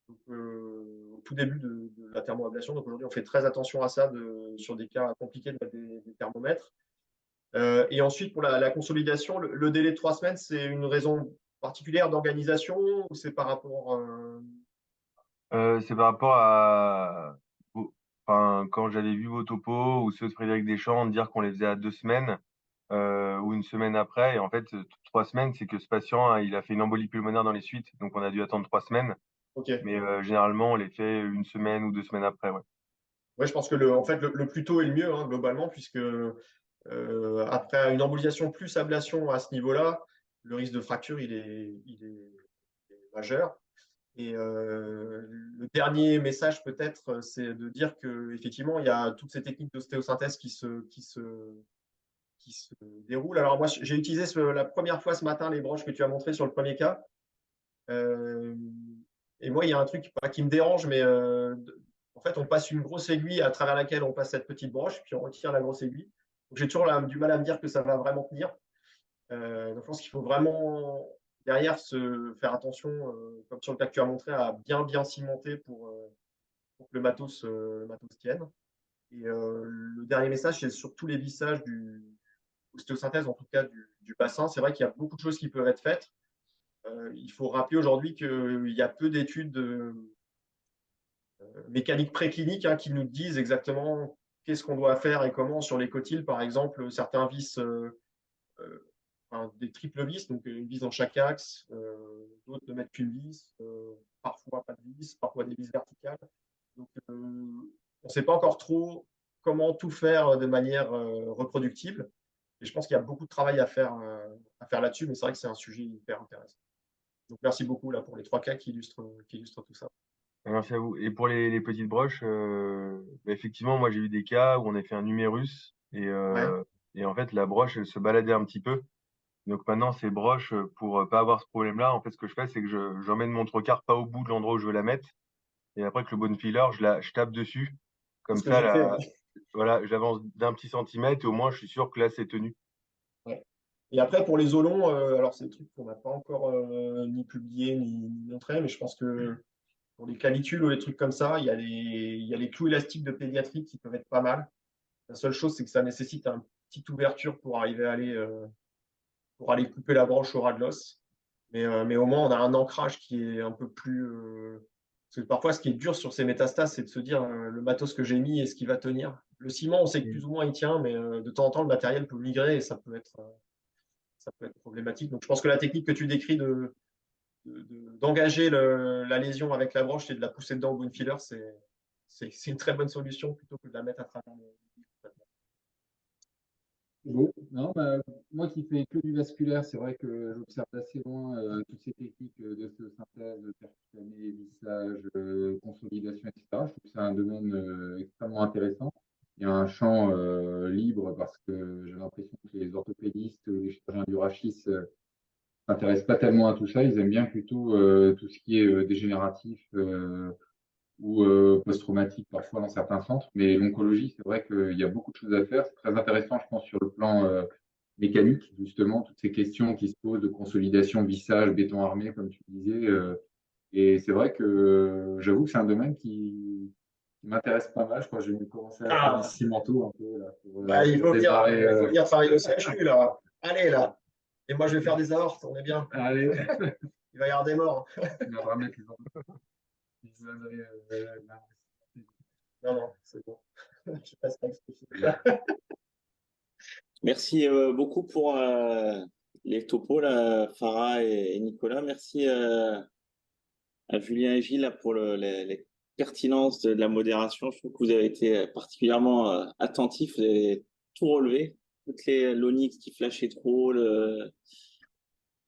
Speaker 3: donc, au tout début de la thermoablation. Donc aujourd'hui, on fait très attention à ça sur des cas compliqués de mettre des thermomètres. Et ensuite, pour la consolidation, le délai de 3 semaines, c'est une raison particulière d'organisation ou c'est par rapport
Speaker 5: C'est par rapport à, enfin, quand j'avais vu vos topos ou ceux de Frédéric Deschamps dire qu'on les faisait à 2 semaines ou une semaine après. Et en fait, 3 semaines, c'est que ce patient, hein, il a fait une embolie pulmonaire dans les suites, donc on a dû attendre 3 semaines.
Speaker 3: Ok.
Speaker 5: Mais généralement, on les fait une semaine ou 2 semaines après. Ouais.
Speaker 3: Ouais, je pense que en fait, le plus tôt est le mieux, hein, globalement, puisque après une embolisation plus ablation à ce niveau-là, le risque de fracture, il est majeur. Et le dernier message, peut-être, c'est de dire qu'effectivement, il y a toutes ces techniques d'ostéosynthèse qui se déroulent. Alors, moi, j'ai utilisé la première fois ce matin les broches que tu as montrées sur le premier cas. Et moi, il y a un truc qui me dérange, mais en fait, on passe une grosse aiguille à travers laquelle on passe cette petite broche, puis on retire la grosse aiguille. Donc, j'ai toujours du mal à me dire que ça va vraiment tenir. Donc, je pense qu'il faut vraiment, derrière, faire attention, comme sur le cas que tu as montré, à bien cimenter pour que le matos tienne. Et le dernier message, c'est sur tous les vissages du ostéosynthèse, en tout cas du bassin. C'est vrai qu'il y a beaucoup de choses qui peuvent être faites. Il faut rappeler aujourd'hui qu'il y a peu d'études mécaniques précliniques qui nous disent exactement qu'est-ce qu'on doit faire et comment sur les cotyles, par exemple, certains vis, des triples vis, donc une vis dans chaque axe, d'autres ne mettent qu'une vis, parfois pas de vis, parfois des vis verticales. Donc, on ne sait pas encore trop comment tout faire de manière reproductible. Et je pense qu'il y a beaucoup de travail à faire là-dessus, mais c'est vrai que c'est un sujet hyper intéressant. Donc, merci beaucoup là, pour les 3 cas qui illustrent tout ça.
Speaker 5: Merci à vous. Et pour les petites broches, bah, effectivement, moi j'ai eu des cas où on a fait un numérus
Speaker 3: Ouais.
Speaker 5: et en fait la broche elle se baladait un petit peu. Donc maintenant ces broches, pour pas avoir ce problème-là, en fait ce que je fais c'est que j'emmène mon trocard pas au bout de l'endroit où je veux la mettre et après que le bone filler je tape dessus.
Speaker 3: C'est
Speaker 5: Comme
Speaker 3: ce que
Speaker 5: ça
Speaker 3: j'ai fait.
Speaker 5: là, voilà, j'avance d'un petit centimètre et au moins je suis sûr que là c'est tenu.
Speaker 3: Ouais. Et après, pour les olons, alors c'est des trucs qu'on n'a pas encore ni publié ni montré, mais je pense que pour les clavicules ou les trucs comme ça, il y a les clous élastiques de pédiatrie qui peuvent être pas mal. La seule chose, c'est que ça nécessite une petite ouverture pour arriver à aller couper la branche au ras de l'os. Mais au moins, on a un ancrage qui est un peu plus. Parce que parfois, ce qui est dur sur ces métastases, c'est de se dire le matos que j'ai mis, est-ce qu'il va tenir? Le ciment, on sait que plus ou moins il tient, mais de temps en temps, le matériel peut migrer et ça peut être problématique. Donc, je pense que la technique que tu décris d'engager la lésion avec la broche et de la pousser dedans au bone filler, c'est une très bonne solution plutôt que de la mettre à travers le.
Speaker 2: Bon, non, bah, moi qui fais que du vasculaire, c'est vrai que j'observe d'assez loin toutes ces techniques d'ostéosynthèse, de percutané, lissage, consolidation, etc. Je trouve que c'est un domaine extrêmement intéressant. Il y a un champ libre parce que j'ai l'impression que les orthopédistes, les chirurgiens du rachis s'intéressent pas tellement à tout ça. Ils aiment bien plutôt tout ce qui est dégénératif ou post-traumatique parfois dans certains centres. Mais l'oncologie, c'est vrai qu'il y a beaucoup de choses à faire. C'est très intéressant, je pense, sur le plan mécanique, justement, toutes ces questions qui se posent de consolidation, vissage, béton armé, comme tu disais. Et c'est vrai que j'avoue que c'est un domaine qui m'intéresse pas mal. Je crois que je vais commencer à faire
Speaker 3: Ah,
Speaker 2: du cimento un peu là, pour
Speaker 3: il faut venir,
Speaker 2: démarrer.
Speaker 3: il faut venir travailler au CHU, là. Allez, là. Et moi, je vais faire des aortes, on est bien.
Speaker 2: Allez,
Speaker 3: Il va y avoir des morts.
Speaker 2: on va mettre les
Speaker 3: Non, non, c'est bon. Je passe pas
Speaker 1: Merci beaucoup pour les topos, là, Farah et Nicolas. Merci à Julien et Gilles là, pour les pertinences de la modération. Je trouve que vous avez été particulièrement attentifs, vous avez tout relevé. Toutes les l'onyx qui flashait trop,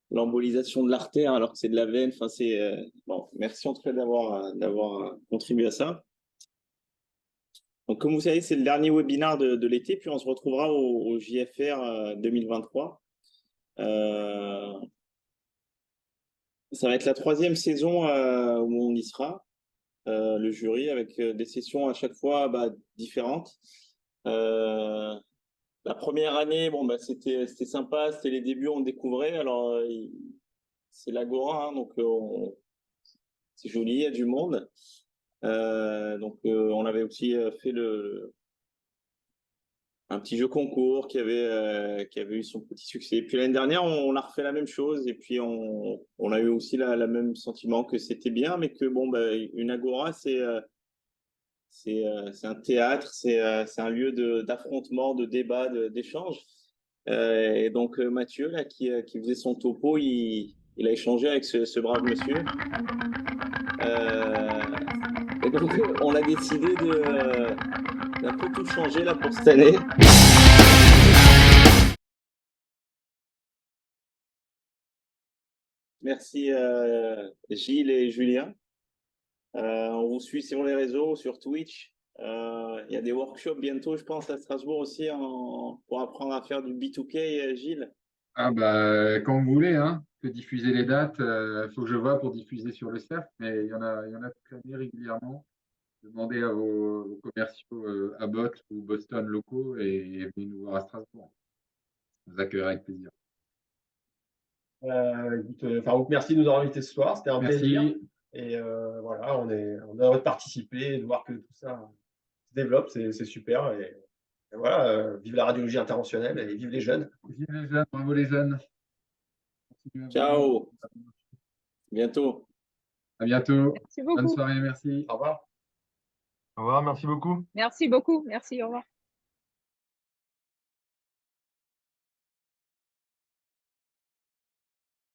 Speaker 1: l'embolisation de l'artère alors que c'est de la veine. Enfin, c'est bon. Merci en tout cas d'avoir contribué à ça. Donc, comme vous savez, c'est le dernier webinaire de l'été, puis on se retrouvera au JFR 2023. Ça va être la 3e saison où on y sera, le jury, avec des sessions à chaque fois différentes. La première année, bon, c'était sympa, c'était les débuts, on découvrait. Alors, c'est l'Agora, hein, donc C'est joli, il y a du monde. Donc, on avait aussi fait un petit jeu concours qui avait eu son petit succès. Puis l'année dernière, on a refait la même chose et puis on a eu aussi la même sentiment que c'était bien, mais que bon, bah, une agora, c'est un théâtre, c'est un lieu d'affrontement, de débat, d'échange. Et donc Mathieu, là, qui faisait son topo, il a échangé avec ce brave monsieur. Et donc, on a décidé d'un peu tout changer là pour cette année. Merci Gilles et Julien. On vous suit sur les réseaux, sur Twitch. Il y a des workshops bientôt, je pense, à Strasbourg aussi pour apprendre à faire du B2K, Gilles.
Speaker 2: Ah bah, quand vous voulez, hein, que diffuser les dates, il faut que je vois pour diffuser sur le cercle, mais il y en a toute l'année régulièrement. Demandez à vos commerciaux à Bot ou Boston locaux et venez nous voir à Strasbourg. On vous accueillera avec plaisir.
Speaker 3: Écoute, Farouk, merci de nous avoir invités ce soir. C'était un plaisir.
Speaker 2: Merci.
Speaker 3: Et voilà, on est heureux de participer et de voir que tout ça se développe. C'est super. Et voilà, vive la radiologie interventionnelle et vive les jeunes.
Speaker 2: Vive les jeunes, bravo les jeunes. Continuez à
Speaker 1: Ciao. Bientôt.
Speaker 2: À bientôt.
Speaker 4: Merci beaucoup.
Speaker 2: Bonne soirée, merci.
Speaker 3: Au revoir.
Speaker 5: Au revoir, merci beaucoup.
Speaker 4: Merci beaucoup. Merci, au revoir.